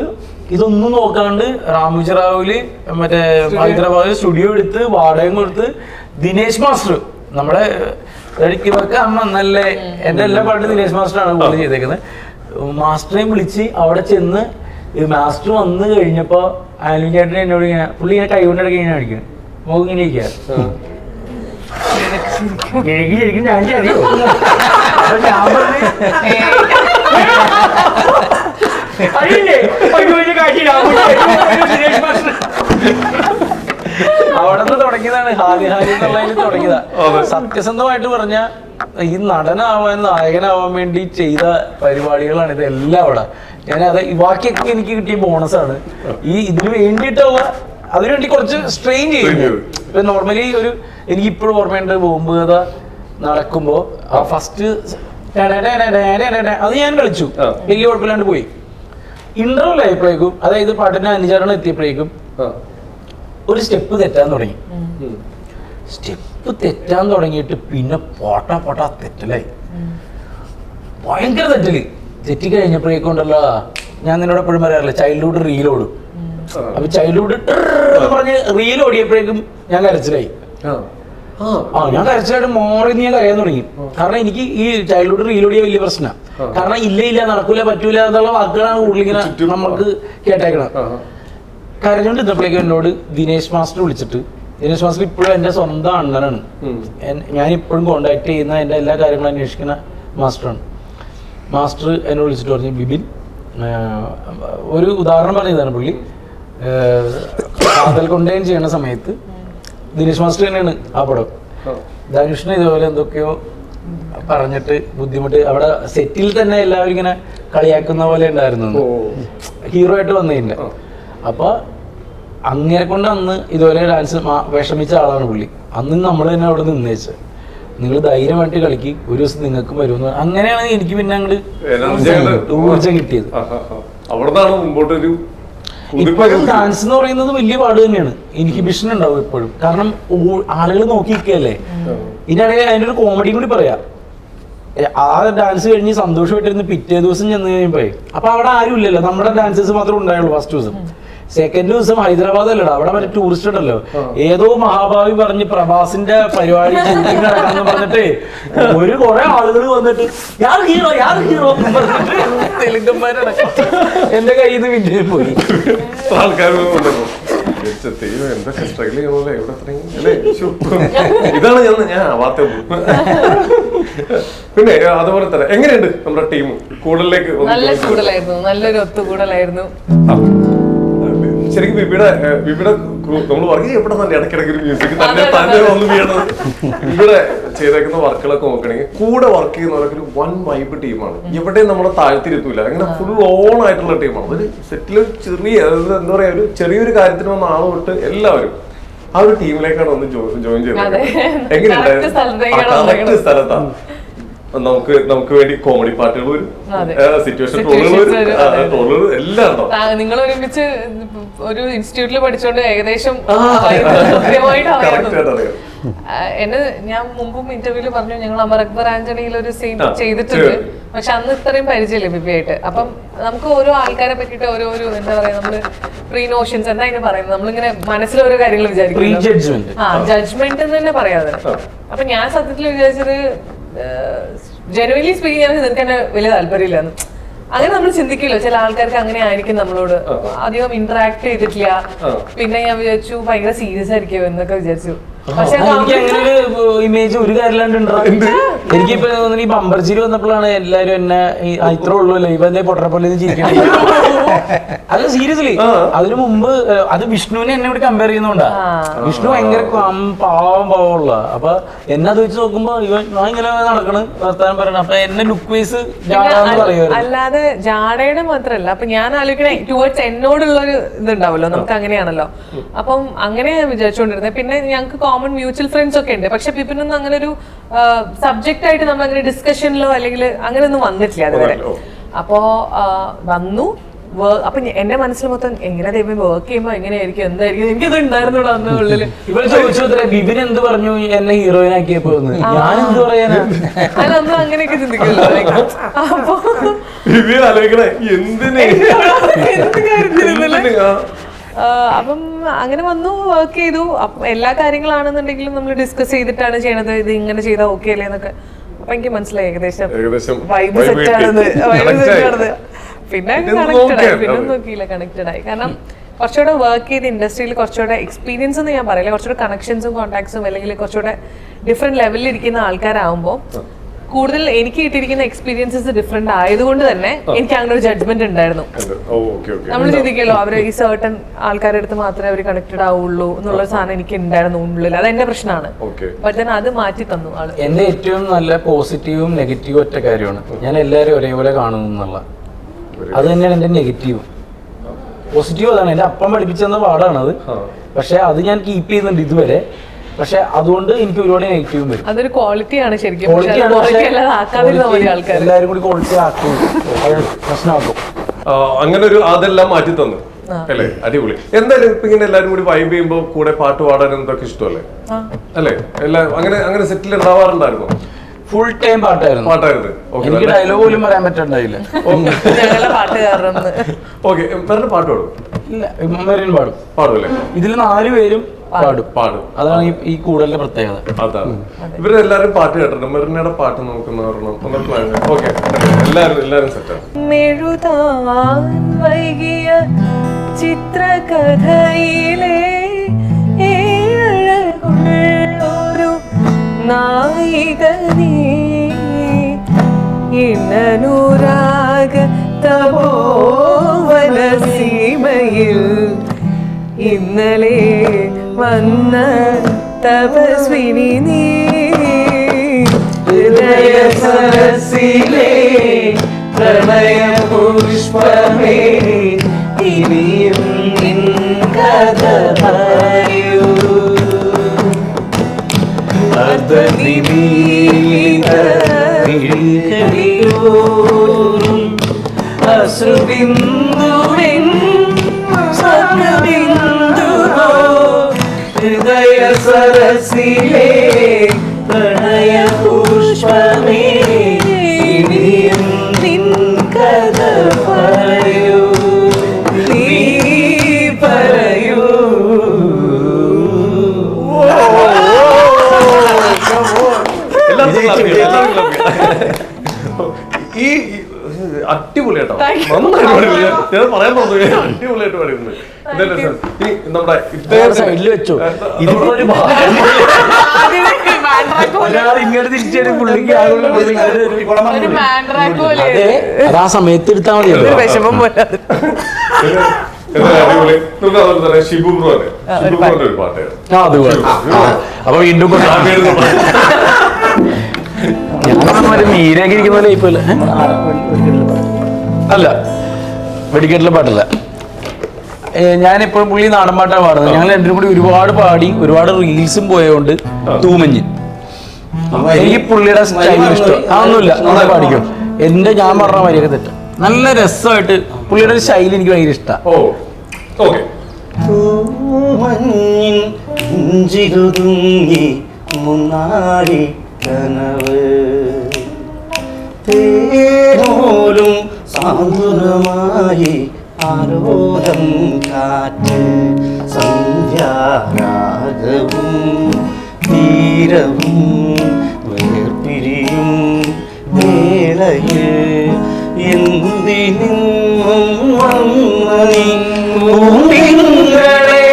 ഇതൊന്നും നോക്കാണ്ട് രാമോജി റാവുല് മറ്റേ ഹൈദരാബാദിൽ സ്റ്റുഡിയോ എടുത്ത് വാടകയും കൊടുത്ത് ദിനേശ് മാസ്റ്റർ, നമ്മുടെ ഇവർക്ക് അമ്മ നല്ല എന്റെ എല്ലാ പാട്ടും ദിനേശ് മാസ്റ്ററാണ് കൂടുതൽ ചെയ്തേക്കുന്നത്. മാസ്റ്ററെയും വിളിച്ച് അവിടെ ചെന്ന് മാസ്റ്റർ വന്ന് കഴിഞ്ഞപ്പോ ആൽവിൻ ചേട്ടൻ എന്നോട് ഇങ്ങനെ പുള്ളി ഇങ്ങനെ കൈകൊണ്ടിടയ്ക്ക് ഇങ്ങനെ അടിക്കണം, മുഖം ഇങ്ങനെ ഇരിക്കുക. എനിക്ക് ശരിക്കും ഞാൻ അറിയോ? അപ്പൊ ഞാൻ പറഞ്ഞു അവിടെ നിന്ന് തുടങ്ങിയതാണ്, ഹാരി ഹാരി എന്നുള്ളതിൽ തുടങ്ങിയതാ. സത്യസന്ധമായിട്ട് പറഞ്ഞ ഈ നടനാവാൻ നായകനാവാൻ വേണ്ടി ചെയ്ത പരിപാടികളാണ് ഇതെല്ലാം. അവിടെ ഞാൻ അത് ബാക്കിയൊക്കെ എനിക്ക് കിട്ടിയ ബോണസാണ്. ഈ ഇതിന് വേണ്ടിയിട്ടുള്ള അതിനുവേണ്ടി കുറച്ച് സ്ട്രെയിൻ ചെയ്യുന്നു. ഇപ്പൊ നോർമലി ഒരു എനിക്ക് ഇപ്പോഴും ഓർമ്മയുണ്ട്, ബോംബ് കഥ നടക്കുമ്പോ ആ ഫസ്റ്റ് അത് ഞാൻ കളിച്ചു, വലിയ കുഴപ്പമില്ലാണ്ട് പോയി. ഇന്റർവെൽ ആയപ്പോഴേക്കും, അതായത് പാട്ടിന്റെ അനുചരണം എത്തിയപ്പോഴേക്കും ഒരു സ്റ്റെപ്പ് തെറ്റാൻ തുടങ്ങി. സ്റ്റെപ്പ് തെറ്റാൻ തുടങ്ങിയിട്ട് പിന്നെ പോട്ടാ തെറ്റലായി, ഭയങ്കര തെറ്റല്. തെറ്റിക്കഴിഞ്ഞപ്പോഴേക്കുണ്ടല്ലോ, ഞാൻ നിന്നോട് എപ്പോഴും പറയാറില്ല ചൈൽഡ്ഹുഡ് റീലോടും. അപ്പൊ ചൈൽഡ്ഹുഡ് പറഞ്ഞ് റീൽ ഓടിയപ്പോഴേക്കും ഞാൻ കരച്ചിലായി. ഞാൻ കരച്ചിലായിട്ട് മോറി ഞാൻ കരയാൻ തുടങ്ങി. കാരണം എനിക്ക് ഈ ചൈൽഡ്ഹുഡ് റീൽ ഓടിയ വലിയ പ്രശ്നമാണ്. കാരണം ഇല്ല നടക്കൂല പറ്റൂല എന്നുള്ള വാക്കുകളാണ് കൂടുതലിങ്ങനെ നമുക്ക് കേട്ടേക്കണം. കരഞ്ഞോണ്ടിരുന്നപ്പോഴേക്കും എന്നോട് ദിനേശ് മാസ്റ്റർ വിളിച്ചിട്ട്, ദിനേശ് മാസ്റ്റർ ഇപ്പോഴും എൻ്റെ സ്വന്തം അണ്ണനാണ്, ഞാൻ ഇപ്പോഴും കോണ്ടാക്ട് ചെയ്യുന്ന എൻ്റെ എല്ലാ കാര്യങ്ങളും അന്വേഷിക്കുന്ന മാസ്റ്ററാണ്. മാസ്റ്റർ എന്നോട് വിളിച്ചിട്ട് പറഞ്ഞു, ബിബിൻ, ഒരു ഉദാഹരണം പറഞ്ഞതാണ് പുള്ളി, കാതൽ കൊണ്ടേൻ ചെയ്യുന്ന സമയത്ത് ദിനേശ് മാസ്റ്റർ തന്നെയാണ് ആ പടം. ധനുഷിനെ ഇതുപോലെ എന്തൊക്കെയോ പറഞ്ഞിട്ട് ബുദ്ധിമുട്ട്, അവിടെ സെറ്റിൽ തന്നെ എല്ലാവരും ഇങ്ങനെ കളിയാക്കുന്ന പോലെ ഉണ്ടായിരുന്നു ഹീറോ ആയിട്ട് വന്നതിൻ്റെ. അപ്പൊ അങ്ങനെ കൊണ്ട് അന്ന് ഇതുപോലെ ഡാൻസ് വിഷമിച്ച ആളാണ് പുള്ളി. അന്ന് നമ്മൾ തന്നെ അവിടെ നിന്നേച്ചത്, നിങ്ങൾ ധൈര്യമായിട്ട് കളിക്ക്, ഒരു ദിവസം നിങ്ങൾക്കും വരുമെന്ന്. അങ്ങനെയാണ് എനിക്ക് പിന്നെ അങ്ങോട്ട് ഊർജം കിട്ടിയത്. ഇപ്പോഴും ഡാൻസ് എന്ന് പറയുന്നത് വലിയ പാട് തന്നെയാണ്, ഇൻഹിബിഷൻ ഉണ്ടാവും എപ്പോഴും. കാരണം ആളുകൾ നോക്കിയിരിക്കുകയല്ലേ. ഇതിനിടയിൽ അതിൻ്റെ ഒരു കോമഡി കൂടി പറയാം. ആ ഡാൻസ് കഴിഞ്ഞ് സന്തോഷമായിട്ടിരുന്ന് പിറ്റേ ദിവസം ചെന്ന് കഴിയുമ്പോഴേ അപ്പൊ അവിടെ ആരും ഇല്ലല്ലോ, നമ്മുടെ ഡാൻസേഴ്സ് മാത്രമേ ഉണ്ടായുള്ളൂ ഫസ്റ്റ് ദിവസം. സെക്കൻഡ് ദിവസം ഹൈദരാബാദ് അല്ലടാ, അവിടെ മറ്റേ ടൂറിസ്റ്റ് ഉണ്ടല്ലോ, ഏതോ മഹാഭാവി പറഞ്ഞ് പ്രഭാസിന്റെ പരിപാടി നടക്കാന്ന് പറഞ്ഞിട്ട് ഒരു കുറെ ആളുകൾ വന്നിട്ട് യാർ ഹീറോ പറഞ്ഞിട്ട് തെലുങ്കന്മാരാണ് എന്റെ കയ്യിൽ നിന്ന് പിന്നെ പോയി. ഇതാണ് ഞാൻ ആവാത്ത. പിന്നെ അതുപോലെ തന്നെ എങ്ങനെയുണ്ട് നമ്മുടെ ടീം? കൂടുതലേക്ക് നല്ല കൂടുതലായിരുന്നു, നല്ലൊരു ഒത്തുകൂടലായിരുന്നു. ശരിക്കും ബിബിയുടെ നമ്മൾ പറഞ്ഞു എവിടെ തന്നെ ഇടയ്ക്കിടയ്ക്ക് ഒരു മ്യൂസിക് തന്നെ വന്ന് വീണത്. ഇവിടെ ചെയ്തേക്കുന്ന വർക്കുകളൊക്കെ നോക്കണെങ്കിൽ കൂടെ വർക്ക് ചെയ്യുന്നവരൊക്കെ ഒരു വൺ വൈബ് ടീമാണ്. എവിടെയും നമ്മളെ താഴ്ത്തിരുത്തൂല, അങ്ങനെ ഫുൾ ഓൺ ആയിട്ടുള്ള ടീമാണ്. ഒരു സെറ്റിൽ ചെറിയ എന്താ പറയാ, ഒരു ചെറിയൊരു കാര്യത്തിന് വന്ന ആള് തൊട്ട് എല്ലാവരും ആ ഒരു ടീമിലേക്കാണ് ഒന്ന് ജോയിൻ ചെയ്തത്. എങ്ങനെയുണ്ടായിരുന്നു? സ്ഥലത്താണ് നമുക്ക് വേണ്ടി കോമഡി പാട്ടുകൾ വരും, സിറ്റുവേഷൻ ട്രോളുകൾ എല്ലാം ഉണ്ടോ? നിങ്ങൾ ഒരുമിച്ച് ഒരു ഇൻസ്റ്റിറ്റ്യൂട്ടിൽ പഠിച്ചോണ്ട് ഏകദേശം എന്നെ ഞാൻ മുമ്പും ഇന്റർവ്യൂല് പറഞ്ഞു, ഞങ്ങൾ അമർ അക്ബർ ആന്റണിയിൽ ഒരു സീൻ ചെയ്തിട്ടുണ്ട്, പക്ഷെ അന്ന് ഇത്രയും പരിചയമില്ല ബിബിയായിട്ട്. അപ്പം നമുക്ക് ഓരോ ആൾക്കാരെ പറ്റിയിട്ട് ഓരോ എന്താ പറയാ, നമ്മള് പ്രീ നോഷൻസ് എന്താ ഇതിന് പറയുന്നത്, നമ്മളിങ്ങനെ മനസ്സിൽ ഓരോ കാര്യങ്ങൾ വിചാരിക്കും, ജഡ്ജ്മെന്റ് എന്ന് തന്നെ പറയാതെ. അപ്പൊ ഞാൻ സത്യത്തിൽ വിചാരിച്ചത് ജനുവലി സ്പീക്കിംഗ് എനിക്ക് നിനക്ക് തന്നെ വലിയ താല്പര്യമില്ല. അങ്ങനെ നമ്മൾ ചിന്തിക്കില്ലോ, ചില ആൾക്കാർക്ക് അങ്ങനെ ആയിരിക്കും നമ്മളോട്. അധികം ഇന്ററാക്ട് ചെയ്തിട്ടില്ല. പിന്നെ ഞാൻ വിചാരിച്ചു ഭയങ്കര സീരിയസ് ആയിരിക്കും എന്നൊക്കെ വിചാരിച്ചു. പക്ഷെ എനിക്ക് അങ്ങനെ ഒരു ഇമേജ് ഒരു കാര്യമില്ലാണ്ട് എനിക്കിപ്പോ തോന്നുന്നു ഈ ബമ്പർച്ചിരി വന്നപ്പോഴാണ് എല്ലാരും എന്നെ ഇത്ര ഉള്ളൂല്ലോ ഇവ എന്തേ പൊട്ടറപ്പള്ളി ചിരിക്കണേ. അല്ല സീരിയസ്ലി അതിനു മുമ്പ് അത് വിഷ്ണുവിനെ എന്നെ ഇവിടെ കമ്പയർ ചെയ്യുന്നോണ്ടാ. വിഷ്ണു ഭയങ്കര പാവമുള്ള. അപ്പൊ എന്നെ അത് വെച്ച് നോക്കുമ്പോ ഞാൻ ഇങ്ങനെ നടക്കണ് വർത്താനം പറയണം. അപ്പൊ എന്നെ ലുക്ക് വൈസ് പറയുമായിരുന്നു. അല്ലാതെ ജാടയുടെ മാത്രല്ല, അപ്പൊ ഞാൻ ആലോചിക്കണേ ടുവേർഡ്സ് എന്നോടുള്ളൊരു ഇതുണ്ടാവല്ലോ, നമുക്ക് അങ്ങനെയാണല്ലോ. അപ്പം അങ്ങനെ ഞാൻ വിചാരിച്ചുകൊണ്ടിരുന്നത്. പിന്നെ ഞങ്ങൾക്ക് കോമൺ മ്യൂച്വൽ ഫ്രണ്ട്സ് ഒക്കെ ഉണ്ട്. പക്ഷെ പിപ്പിനൊന്നും അങ്ങനെ ഒരു സബ്ജക്റ്റ് ആയിട്ട് നമ്മൾ അങ്ങനെ ഡിസ്കഷനിലോ അല്ലെങ്കിൽ അങ്ങനെ ഒന്നും വന്നിട്ടില്ല അതുവരെ. അപ്പോ വന്നു. അപ്പൊ എന്റെ മനസ്സിൽ മൊത്തം എങ്ങനെ ദൈവം വർക്ക് ചെയ്യുമ്പോ എങ്ങനെയായിരിക്കും, എന്തായിരിക്കും, എനിക്കത് ഉണ്ടായിരുന്നുള്ളൂ അന്ന് ഉള്ളില്. ഇവര് ചോദിച്ചു ബിബിൻ എന്ത് പറഞ്ഞു എന്നെ ഹീറോയിൻ ആക്കിയപ്പോ ഞാൻ എന്ത് പറയാനാ. അത് നമ്മൾ അങ്ങനെയൊക്കെ ചിന്തിക്കുമല്ലോ. അപ്പൊ അപ്പം അങ്ങനെ വന്നു, വർക്ക് ചെയ്തു. എല്ലാ കാര്യങ്ങളാണെന്നുണ്ടെങ്കിലും നമ്മൾ ഡിസ്കസ് ചെയ്തിട്ടാണ് ചെയ്യണത്. ഇത് ഇങ്ങനെ ചെയ്താൽ ഓക്കെ അല്ലേ എന്നൊക്കെ. അപ്പൊ എനിക്ക് മനസ്സിലായി ഏകദേശം വൈബ് സെറ്റ് ആണെന്ന്. പിന്നെ നോക്കിയില്ല, കണക്റ്റഡ് ആയി. കാരണം കുറച്ചുകൂടെ വർക്ക് ചെയ്ത് ഇൻഡസ്ട്രിയിൽ കുറച്ചുകൂടെ എക്സ്പീരിയൻസ് എന്ന് ഞാൻ പറയില്ല, കുറച്ചുകൂടെ കണക്ഷൻസും കോൺടാക്ട്സും അല്ലെങ്കിൽ കുറച്ചുകൂടെ ഡിഫറെന്റ് ലെവലിൽ ഇരിക്കുന്ന ആൾക്കാരാകുമ്പോൾ കൂടുതൽ എനിക്ക് കിട്ടിയിരിക്കുന്ന എക്സ്പീരിയൻസസ് ഡിഫറെന്റ് ആയതുകൊണ്ട് തന്നെ എനിക്ക് അങ്ങനെ ഒരു ജഡ്ജ്മെന്റ് ഉണ്ടായിരുന്നു. നമ്മൾ ചിന്തിക്കല്ലോ അവര് ഈ സർട്ടൺ ആൾക്കാരുടെ അടുത്ത് മാത്രമേ അവർ കണക്റ്റഡ് ആവുള്ളൂ എന്നുള്ള സാധനം എനിക്ക് ഉണ്ടായിരുന്നു ഉള്ളിൽ. അത് എന്റെ പ്രശ്നമാണ്. പക്ഷേ അത് മാറ്റി തന്നു ആള്. എന്റെ ഏറ്റവും നല്ല പോസിറ്റീവും നെഗറ്റീവും ഒറ്റ കാര്യമാണ്, ഞാൻ എല്ലാവരും ഒരേപോലെ കാണുന്നു എന്നുള്ള. അത് തന്നെയാണ് എന്റെ നെഗറ്റീവ്. പോസിറ്റീവ് അതാണ്, എന്റെ അപ്പം പഠിപ്പിച്ചെന്ന പാടാണത്. പക്ഷെ അത് ഞാൻ കീപ്പ് ചെയ്യുന്നുണ്ട് ഇതുവരെ. പക്ഷെ അതുകൊണ്ട് എനിക്ക് ഒരുപാട് നെഗറ്റീവും വരും. അതൊരു ക്വാളിറ്റിയാണ് ശരിക്കും. എല്ലാവരും കൂടി ക്വാളിറ്റി ആക്കും, പ്രശ്നമാക്കും. അങ്ങനെ ഒരു അതെല്ലാം മാറ്റി തന്നു അല്ലേ? അടിപൊളി. എന്തായാലും ഇപ്പൊ ഇങ്ങനെ എല്ലാരും കൂടി വൈബ് ചെയ്യുമ്പോ കൂടെ പാട്ട് പാടാനും ഇതൊക്കെ ഇഷ്ടമല്ലേ അല്ലേ? എല്ലാം അങ്ങനെ അങ്ങനെ സെറ്റിൽ ഉണ്ടാവാറുണ്ടായിരുന്നു? ഫുൾ ടൈം പാട്ടായിരുന്നു. എനിക്ക് ഡയലോഗ് പോലും പറയാൻ പറ്റണ്ടായില്ല. ഓക്കെ, വേറെ പാട്ട് പാടും? ഇല്ല, മെറിൻ പാടും. പാടുമല്ലേ? ഇതിൽ 4 പേരും പാടും. അതാണ് ഈ കൂടുതലിന്റെ പ്രത്യേകത. അതാണ്. ഇവരെല്ലാരും പാട്ട് കേട്ടിട്ടുണ്ട്. മെറിനയുടെ പാട്ട് നോക്കുന്ന ഓക്കെ, എല്ലാരും സെറ്റാണ്. മെഴുതാൻ വൈകിയ ചിത്രകഥയിലെ ഒരു നായിക നീ, ഇന്നനുരാഗ തപോവന സീമയിൽ ഇന്നലെ വന്ന തപസ്വിനി നീ, ഹൃദയ സരസിലെ പ്രണയ പുഷ്പമേ ഇനിയും നിൻ കഥ പറയൂ. അശ്രുബിന്ദുവിൻ സ്വപ്നബിന്ദുവോ ഹൃദയ സരസിലെ പ്രണയ പുഷ്പമേ ഇനിയും നിൻ കഥ പറയൂ, നീ പറയൂ. ഈ അടിപൊളിയാട്ടോ, നന്നായിട്ട് ഞാൻ പറയാൻ തോന്നുന്നു. അടിപൊളിയായിട്ട് പറയുന്നത് നമ്മുടെ സൈഡിൽ വെച്ചു. ഇങ്ങോട്ട് തിരിച്ചു പുള്ളിക്ക് അത് ആ സമയത്ത് എടുത്താൽ മതി. വിഷമം പോലെ അടിപൊളി. ഷിബു ബ്രോന്റെ ഒരു പാട്ട്. അപ്പൊ വീണ്ടും മീരൊക്കെ ഇരിക്കുന്ന പോലെ ഇപ്പല്ല. അല്ല, വെടിക്കെട്ടിലെ പാട്ടല്ല. ഞാനെപ്പോഴും പുള്ളി നാടൻ പാട്ടാണ് പാടുന്നത്. ഞങ്ങൾ രണ്ടും കൂടി ഒരുപാട് പാടി, ഒരുപാട് റീൽസും പോയതുകൊണ്ട് തൂമഞ്ഞ് എനിക്ക് പുള്ളിയുടെ സ്റ്റൈൽ ഇഷ്ടം. അതൊന്നുമില്ല, നന്നായി പാടിക്കും. ഞാൻ പറഞ്ഞ മാതിരിയൊക്കെ തെറ്റ്. നല്ല രസമായിട്ട് പുള്ളിയുടെ ഒരു ശൈലി എനിക്ക് ഭയങ്കര ഇഷ്ടമാണ്. തേനോലും സാന്ത്വനമായി ആലോലം കാറ്റ്, സന്ധ്യാരാഗവും തീരവും വേർപിരിയും വേളയിൽ എന്തിനും വന്ന നീ പൂങ്കിങ്ങളെ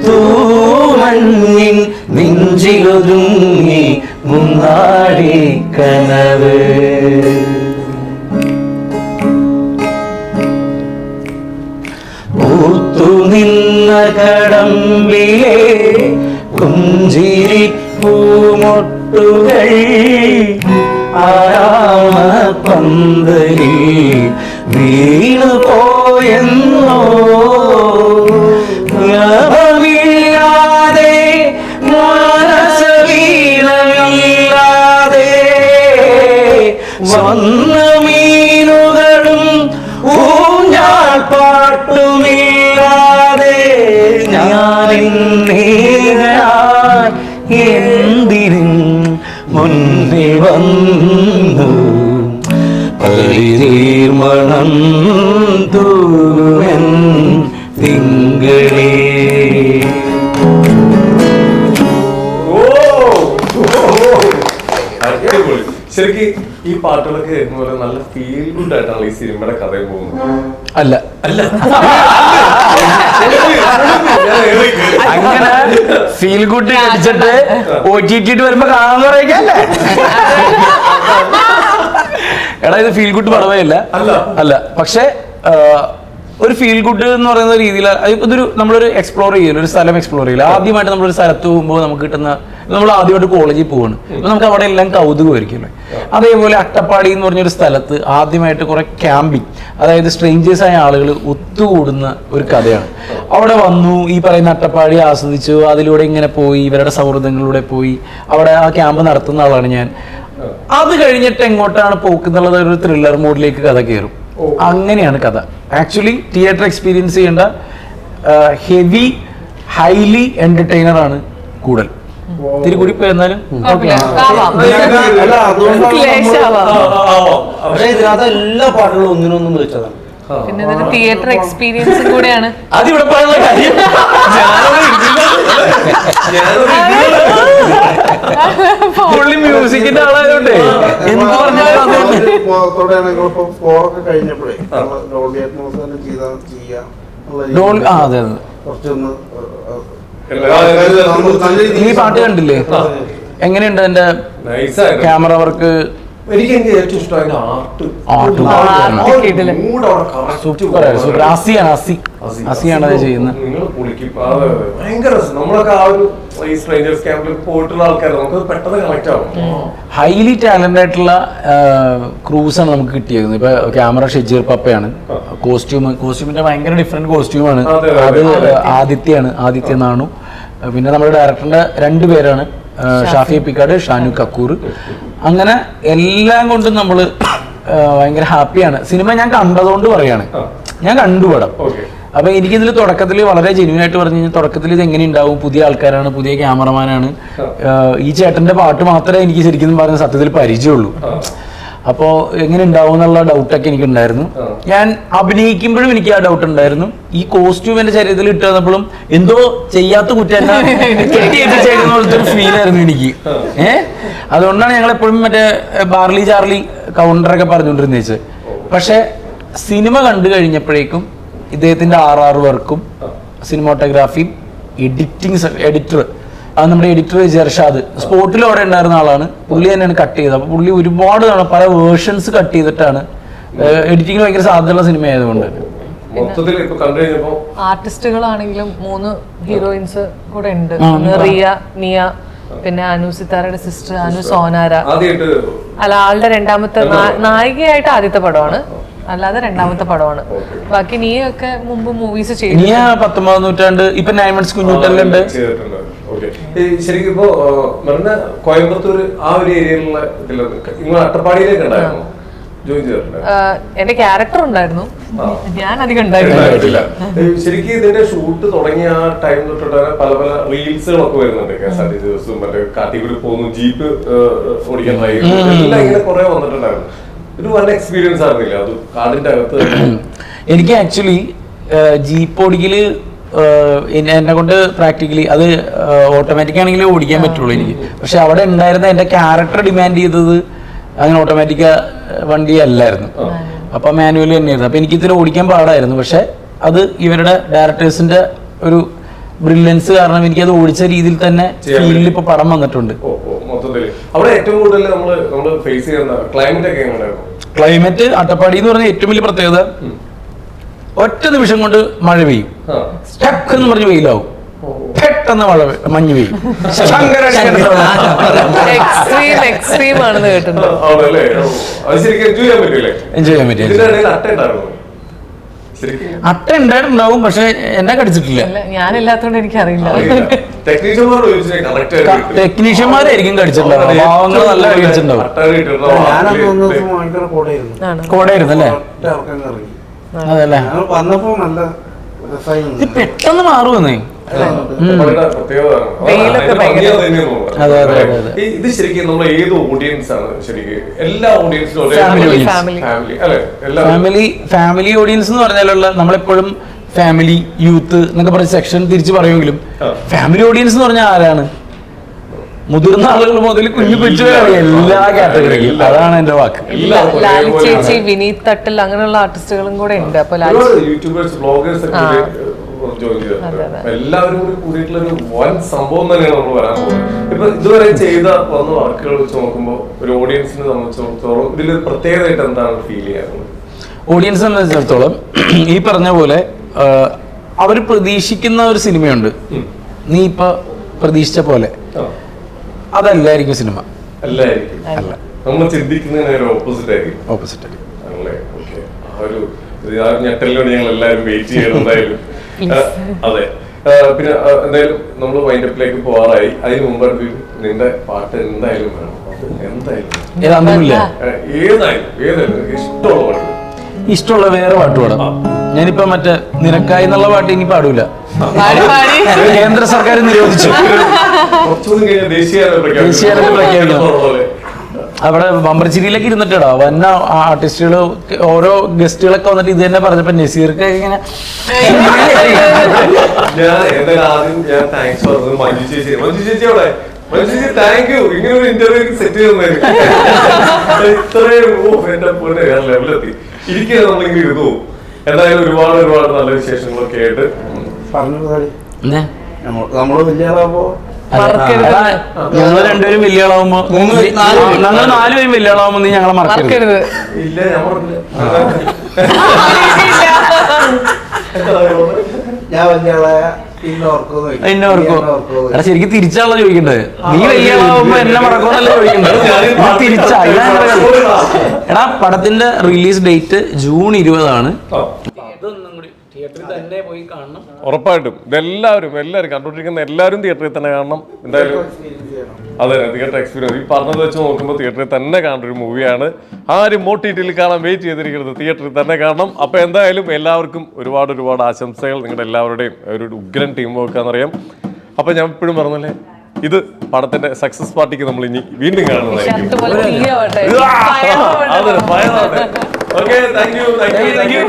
തൂമഞ്ഞിൻ നെഞ്ചിലൊതുങ്ങി മുന്നാടി കനവ് പൂത്തു നിന്ന കടമ്പിലെ പുഞ്ചിരിപ്പൂമൊട്ടുകൾ ആരാമപ്പന്തലിൽ വീണു പോയെന്നോ യാതൊന്നില്ലാതെ മാനസവീണമില്ലാതെ വന്ന മീനുകളും ഊഞ്ഞാൽ പാട്ടുമില്ലാതെ ഞാനിന്നേരാൻ എന്തിനും മുന്നിൽ വന്നു പരിതീർമണം തൂവൻ തിങ്കളേ. ശരിക്കും ഈ പാട്ടുകളൊക്കെ കേൾക്കുന്ന പോലെ നല്ല ഫീൽ ഗുഡ് ആയിട്ടാണ് ഈ സിനിമയുടെ കഥയിൽ പോകുന്നത്. അല്ല അങ്ങനെ ഫീൽ ഗുഡ് അടിച്ചിട്ട് OTT വരുമ്പോ കാണാൻ പറയല്ലേ? എടാ ഇത് ഫീൽ ഗുഡ് പടവേ അല്ല പക്ഷെ ഒരു ഫീൽ ഗുഡ് എന്ന് പറയുന്ന രീതിയിൽ ഇതൊരു നമ്മളൊരു എക്സ്പ്ലോർ ചെയ്യില്ല, ഒരു സ്ഥലം എക്സ്പ്ലോർ ചെയ്യില്ല. ആദ്യമായിട്ട് നമ്മളൊരു സ്ഥലത്ത് പോകുമ്പോൾ നമുക്ക് കിട്ടുന്ന, നമ്മൾ ആദ്യമായിട്ട് കോളേജിൽ പോവാണ്, അപ്പൊ നമുക്ക് അവിടെ എല്ലാം കൗതുകമായിരിക്കുമല്ലോ. അതേപോലെ അട്ടപ്പാടി എന്ന് പറഞ്ഞൊരു സ്ഥലത്ത് ആദ്യമായിട്ട് കുറെ ക്യാമ്പിങ്, അതായത് സ്ട്രേഞ്ചേഴ്സ് ആയ ആളുകൾ ഒത്തുകൂടുന്ന ഒരു കഥയാണ്. അവിടെ വന്നു, ഈ പറയുന്ന അട്ടപ്പാടി ആസ്വദിച്ചു, അതിലൂടെ ഇങ്ങനെ പോയി, ഇവരുടെ സൗഹൃദങ്ങളിലൂടെ പോയി, അവിടെ ആ ക്യാമ്പ് നടത്തുന്ന ആളാണ് ഞാൻ. അത് കഴിഞ്ഞിട്ട് എങ്ങോട്ടാണ് പോക്കുന്നുള്ളത് ഒരു ത്രില്ലർ മോഡിലേക്ക് കഥ കയറും. അങ്ങനെയാണ് കഥ. ആക്ച്വലി തിയേറ്റർ എക്സ്പീരിയൻസ് ചെയ്യേണ്ട ഹെവി ഹൈലി എന്റർടൈനർ ആണ് കൂടുതൽ. ഇത്തിരി കൂടി പോയെന്നാലും പക്ഷെ ഇതിനകത്ത് എല്ലാ പാട്ടുകളും ഒന്നിനൊന്നും വിളിച്ചതാണ്. പിന്നെ തിയേറ്റർ എക്സ്പീരിയൻസ് കൂടെയാണ്. അതിവിടെ പറയുന്ന കാര്യം പുള്ളി മ്യൂസിക്കിന്റെ ആളായതുകൊണ്ടേ എന്ത് പറഞ്ഞാലും സ്കോറൊക്കെ കഴിഞ്ഞപ്പോഴേ ഡോൾബി അറ്റ്മോസ് തന്നെ അതെ കുറച്ചൊന്ന് ഈ പാട്ട് കണ്ടില്ലേ? എങ്ങനെയുണ്ട് എന്റെ ക്യാമറ വർക്ക്? എനിക്ക് ഏറ്റവും ഇഷ്ടമായ സൂപ്പർ. അസിയാണ് അത് ചെയ്യുന്നത്. ഭയങ്കര നമ്മളൊക്കെ ആ ഒരു സ്ട്രേഞ്ചേഴ്സ് ക്യാമ്പിൽ പോയിട്ടുള്ള ആൾക്കാർ നമുക്ക് പെട്ടെന്ന് കണക്ട് ആവും. ഹൈലി ടാലന്റ് ആയിട്ടുള്ള ക്രൂസാണ് നമുക്ക് കിട്ടിയത്. ഇപ്പൊ ക്യാമറ ഷെജീർ പപ്പയാണ്, കോസ്റ്റ്യൂമിന്റെ ഭയങ്കര ഡിഫറെന്റ് കോസ്റ്റ്യൂമാണ്. അത് ആദിത്യ നാണു. പിന്നെ നമ്മുടെ ഡയറക്ടറിന്റെ 2 പേരാണ്, ഷാഫി പിക്കാട്, ഷാനു കക്കൂർ. അങ്ങനെ എല്ലാം കൊണ്ടും നമ്മള് ഭയങ്കര ഹാപ്പിയാണ്. സിനിമ ഞാൻ കണ്ടതുകൊണ്ട് പറയാണ്, ഞാൻ കണ്ടു പടം. അപ്പൊ എനിക്കിതിൽ തുടക്കത്തിൽ വളരെ ജെന്യൂൻ ആയിട്ട് പറഞ്ഞു കഴിഞ്ഞാൽ, തുടക്കത്തിൽ ഇത് എങ്ങനെ ഉണ്ടാവും, പുതിയ ആൾക്കാരാണ്, പുതിയ ക്യാമറമാനാണ്, ഈ ചേട്ടന്റെ പാട്ട് മാത്രമേ എനിക്ക് ശരിക്കും പറഞ്ഞ സത്യത്തിൽ പരിചയമുള്ളൂ. അപ്പോൾ എങ്ങനെ ഉണ്ടാവും എന്നുള്ള ഡൗട്ടൊക്കെ എനിക്ക് ഉണ്ടായിരുന്നു. ഞാൻ അഭിനയിക്കുമ്പോഴും എനിക്ക് ആ ഡൗട്ട് ഉണ്ടായിരുന്നു. ഈ കോസ്റ്റ്യൂം എന്റെ ശരീരത്തിൽ ഇട്ട് വന്നപ്പോഴും എന്തോ ചെയ്യാത്ത കുറ്റം ചെയ്യുന്ന പോലത്തെ ഒരു ഫീൽ ആയിരുന്നു എനിക്ക്. അതുകൊണ്ടാണ് ഞങ്ങൾ എപ്പോഴും മറ്റേ ബാർലി ചാർലി കൗണ്ടറൊക്കെ പറഞ്ഞുകൊണ്ടിരുന്നത്. പക്ഷെ സിനിമ കണ്ടു കഴിഞ്ഞപ്പോഴേക്കും ഇദ്ദേഹത്തിന്റെ RR വർക്കും സിനിമാറ്റോഗ്രാഫിയും എഡിറ്റർ, അത് നമ്മുടെ എഡിറ്റർ ജർഷാദ് സ്പോട്ടിൽ അവിടെ ഉണ്ടായിരുന്ന ആളാണ്. പുള്ളി തന്നെയാണ് കട്ട് ചെയ്തത്. അപ്പൊ പുള്ളി ഒരുപാട് പല വേർഷൻസ് കട്ട് ചെയ്തിട്ടാണ്. എഡിറ്റിംഗിൽ ഭയങ്കര സാധ്യതയുള്ള സിനിമ ആയതുകൊണ്ട് ആർട്ടിസ്റ്റുകളാണെങ്കിലും 3 ഹീറോയിൻസ് കൂടെ ഉണ്ട്. റിയ, നിയ, പിന്നെ അനു സിത്താരയുടെ സിസ്റ്റർ അനു സോനാര. അല്ല, ആളുടെ രണ്ടാമത്തെ നായികയായിട്ട് ആദ്യത്തെ പടമാണ്, അല്ലാതെ രണ്ടാമത്തെ പടമാണ്. ബാക്കി നീയൊക്കെ മുമ്പ് മൂവീസ് ചെയ്തു. 19ാം നൂറ്റാണ്ട് ഇപ്പൊ 9 months കുഞ്ഞുട്ടലുണ്ട്. ശരിക്കും ഇപ്പോ പറഞ്ഞ കോയമ്പത്തൂർ ആ ഒരു ഏരിയയിലുള്ള നിങ്ങൾ അട്ടപ്പാടിയിലേക്ക് ഉണ്ടായിരുന്നു ജോയിൻ ചെയ്തിട്ടുണ്ട്? എന്റെ ക്യാരക്ടർ ഉണ്ടായിരുന്നു, ഞാൻ അധികം ഉണ്ടായിട്ടില്ല. ശരിക്കും ഇതിന്റെ ഷൂട്ട് തുടങ്ങിയ ആ ടൈം തൊട്ടിട്ട് പല പല റീൽസുകളൊക്കെ വരുന്നുണ്ട്. KSRTC ദിവസവും മറ്റേ കാട്ടിക്കൂടി പോകുന്നു, ജീപ്പ് ഓടിക്കാൻ എല്ലാം ഇങ്ങനെ കുറെ വന്നിട്ടുണ്ടായിരുന്നു. ഒരു നല്ല എക്സ്പീരിയൻസ് ആയിരുന്നില്ല അത് കാടിന്റെ അകത്ത്? എനിക്ക് ആക്ച്വലി ജീപ്പ് ഓടിക്കല് എന്നെ കൊണ്ട് പ്രാക്ടിക്കലി അത് ഓട്ടോമാറ്റിക് ആണെങ്കിലും ഓടിക്കാൻ പറ്റുള്ളൂ എനിക്ക്. പക്ഷെ അവിടെ ഉണ്ടായിരുന്ന എൻ്റെ ക്യാരക്ടർ ഡിമാൻഡ് ചെയ്തത് അങ്ങനെ ഓട്ടോമാറ്റിക് വണ്ടി അല്ലായിരുന്നു. അപ്പൊ മാനുവൽ തന്നെയായിരുന്നു. അപ്പൊ എനിക്ക് ഇതിന് ഓടിക്കാൻ പാടായിരുന്നു. പക്ഷെ അത് ഇവരുടെ ഡയറക്ടേഴ്സിന്റെ ഒരു ബ്രില്യൻസ് കാരണം എനിക്ക് അത് ഓടിച്ച രീതിയിൽ തന്നെ ഫീലിൽ ഇപ്പൊ പടം വന്നിട്ടുണ്ട്. അവിടെ ഏറ്റവും കൂടുതൽ നമ്മൾ ഫേസ് ചെയ്യുന്ന ക്ലൈമറ്റ് ഒക്കെ എങ്ങനെയായിരുന്നു? ക്ലൈമറ്റ് അട്ടപ്പാടി എന്ന് പറഞ്ഞ ഏറ്റവും വലിയ പ്രത്യേകത, ഒറ്റ നിമിഷം കൊണ്ട് മഴ പെയ്യും, സ്റ്റക്ക് എന്ന് പറഞ്ഞ് വെയിലാവും, പെട്ടെന്ന് മഞ്ഞ് പെയ്യും. എക്സ്ട്രീം ആണെന്ന് കേട്ടിട്ടുണ്ട്. എൻജോയ് ചെയ്യാൻ പറ്റില്ല. അട്ട ഉണ്ടായിട്ടുണ്ടാവും, പക്ഷെ എന്നെ കടിച്ചിട്ടില്ല. ഞാനില്ലാത്തോണ്ട് എനിക്കറിയില്ല. ടെക്നീഷ്യന്മാരായിരിക്കും കടിച്ചിട്ടുണ്ടാവും. പാവങ്ങൾ നല്ല കടിച്ചിട്ടുണ്ടാവും. കോടയായിരുന്നു അല്ലേ? അതല്ലേ, വന്നപ്പോ നല്ല രസമായിരുന്നു. ഇത് പെട്ടെന്ന് മാറുമെന്നേ. ഇത് ശരിക്കും നമ്മൾ ഏത് ഓഡിയൻസ് ആണ്? ശരിക്കും എല്ലാ ഓഡിയൻസിനും ഫാമിലി ഓഡിയൻസ് എന്ന് പറഞ്ഞാലുള്ള നമ്മളെപ്പോഴും ഫാമിലി, യൂത്ത് എന്നൊക്കെ പറഞ്ഞ സെക്ഷൻ തിരിച്ചു പറയുമെങ്കിലും ഫാമിലി ഓഡിയൻസ് എന്ന് പറഞ്ഞാൽ ആരാണ്? മുതിർന്ന ആളുകൾ മുതൽ കുഞ്ഞു കൊച്ചു എല്ലാ കാറ്റഗറിയും. അതാണ് എന്റെ വാക്ക്. ലാലി ചേച്ചി, വിനീത് തട്ടൽ, അങ്ങനെയുള്ള ആർട്ടിസ്റ്റുകളും കൂടെ ഉണ്ട്. അപ്പൊ യൂട്യൂബേഴ്സ്, ബ്ലോഗേഴ്സ് എല്ലാവരും കൂടി കൂടിയിട്ടുള്ള ഒരു വൻ സംഭവം തന്നെയാണ് നമ്മൾ വരാൻ പോകുന്നത്. ഇപ്പൊ ഇതുവരെ ചെയ്ത വന്ന വർക്കുകൾ വെച്ച് നോക്കുമ്പോൾ ഒരു ഓഡിയൻസിനെ സംബന്ധിച്ചിടത്തോളം ഇതിലൊരു പ്രത്യേകതയായിട്ട് എന്താണ് ഫീൽ ചെയ്യാറുള്ളത്? ഓഡിയൻസിനെ സംബന്ധിച്ചിടത്തോളം ഈ പറഞ്ഞ പോലെ അവർ പ്രതീക്ഷിക്കുന്ന ഒരു സിനിമയുണ്ട്. നീ ഇപ്പൊ പ്രതീക്ഷിച്ച പോലെ അതല്ലായിരിക്കും സിനിമ. അല്ല, നമ്മൾ ചിന്തിക്കുന്നതിന് ഓപ്പോസിറ്റ് ഞെട്ടലിനോട് ഞങ്ങൾ എല്ലാവരും വെയിറ്റ് ചെയ്യണം എന്തായാലും. അതെ, പിന്നെ എന്തായാലും നമ്മൾ വൈൻഡപ്പിലേക്ക് പോവാറായി. അതിന് മുമ്പ് നിന്റെ പാട്ട് എന്തായാലും വേണം. ഇഷ്ടമുള്ള വേറെ പാട്ട് പാടാം. ഞാനിപ്പോ മറ്റേ നിനക്കായി എന്നുള്ള പാട്ട് ഇനി പാടൂല. കേന്ദ്ര സർക്കാർ നിരോധിച്ചു. ദേശീയതലത്തിൽ പ്രഖ്യാപിക്കണം. അവിടെ ബമ്പർച്ചിരിയിലേക്ക് ഇരുന്നിട്ടാ വന്ന ആർട്ടിസ്റ്റുകൾ, ഓരോ ഗസ്റ്റുകളൊക്കെ വന്നിട്ട് ഇത് തന്നെ പറഞ്ഞപ്പോ നസീർക്ക് ഇങ്ങനെ എന്തായാലും ഒരുപാട് നല്ല വിശേഷങ്ങളൊക്കെ ആയിട്ട് നമ്മള് വലിയ ഞങ്ങൾ രണ്ടുപേരും വലിയ ആളാവുമ്പോ, ഞങ്ങൾ 4 പേരും വലിയ ആളാവുമ്പോ നീ ഞങ്ങളെ മറക്കരുത്. ഇല്ല, ഞാൻ പറഞ്ഞില്ല. ഞാൻ വലിയ ആളായ എന്നെ ഓർക്കോ? എടാ ശരിക്കും തിരിച്ചാണല്ലോ ചോദിക്കണ്ടത്. നീ വലിയ ആളാവുമ്പോ എന്നെ മറക്കോന്നല്ല ചോദിക്കണ്ടത്. തിരിച്ചാ. എടാ പടത്തിന്റെ റിലീസ് ഡേറ്റ് ജൂൺ 20 തിയേറ്ററിൽ തന്നെ പോയി കാണണം. ഉറപ്പായിട്ടും ഇതെല്ലാവരും കണ്ടുകൊണ്ടിരിക്കുന്ന എല്ലാവരും തിയേറ്ററിൽ തന്നെ കാണണം. എന്തായാലും അതെ, തിയേറ്റർ എക്സ്പീരിയൻസ് ഈ പറഞ്ഞത് വെച്ച് നോക്കുമ്പോൾ തിയേറ്ററിൽ തന്നെ കാണേണ്ട ഒരു മൂവിയാണ്. ആരും OTT-ൽ കാണാൻ വെയിറ്റ് ചെയ്തിരിക്കുന്നത്, തിയേറ്ററിൽ തന്നെ കാണണം. അപ്പോൾ എന്തായാലും എല്ലാവർക്കും ഒരുപാട് ആശംസകൾ. നിങ്ങളുടെ എല്ലാവരുടെയും ഒരു ഉഗ്രൻ ടീം വർക്കാണെന്നറിയാം. അപ്പോൾ ഞാൻ എപ്പോഴും പറഞ്ഞല്ലേ, ഇത് പടത്തിന്റെ സക്സസ് പാർട്ടിക്ക് നമ്മൾ ഇനി വീണ്ടും കാണുന്നതായിരിക്കും. ഭയങ്കര ഓക്കെ, താങ്ക് യു.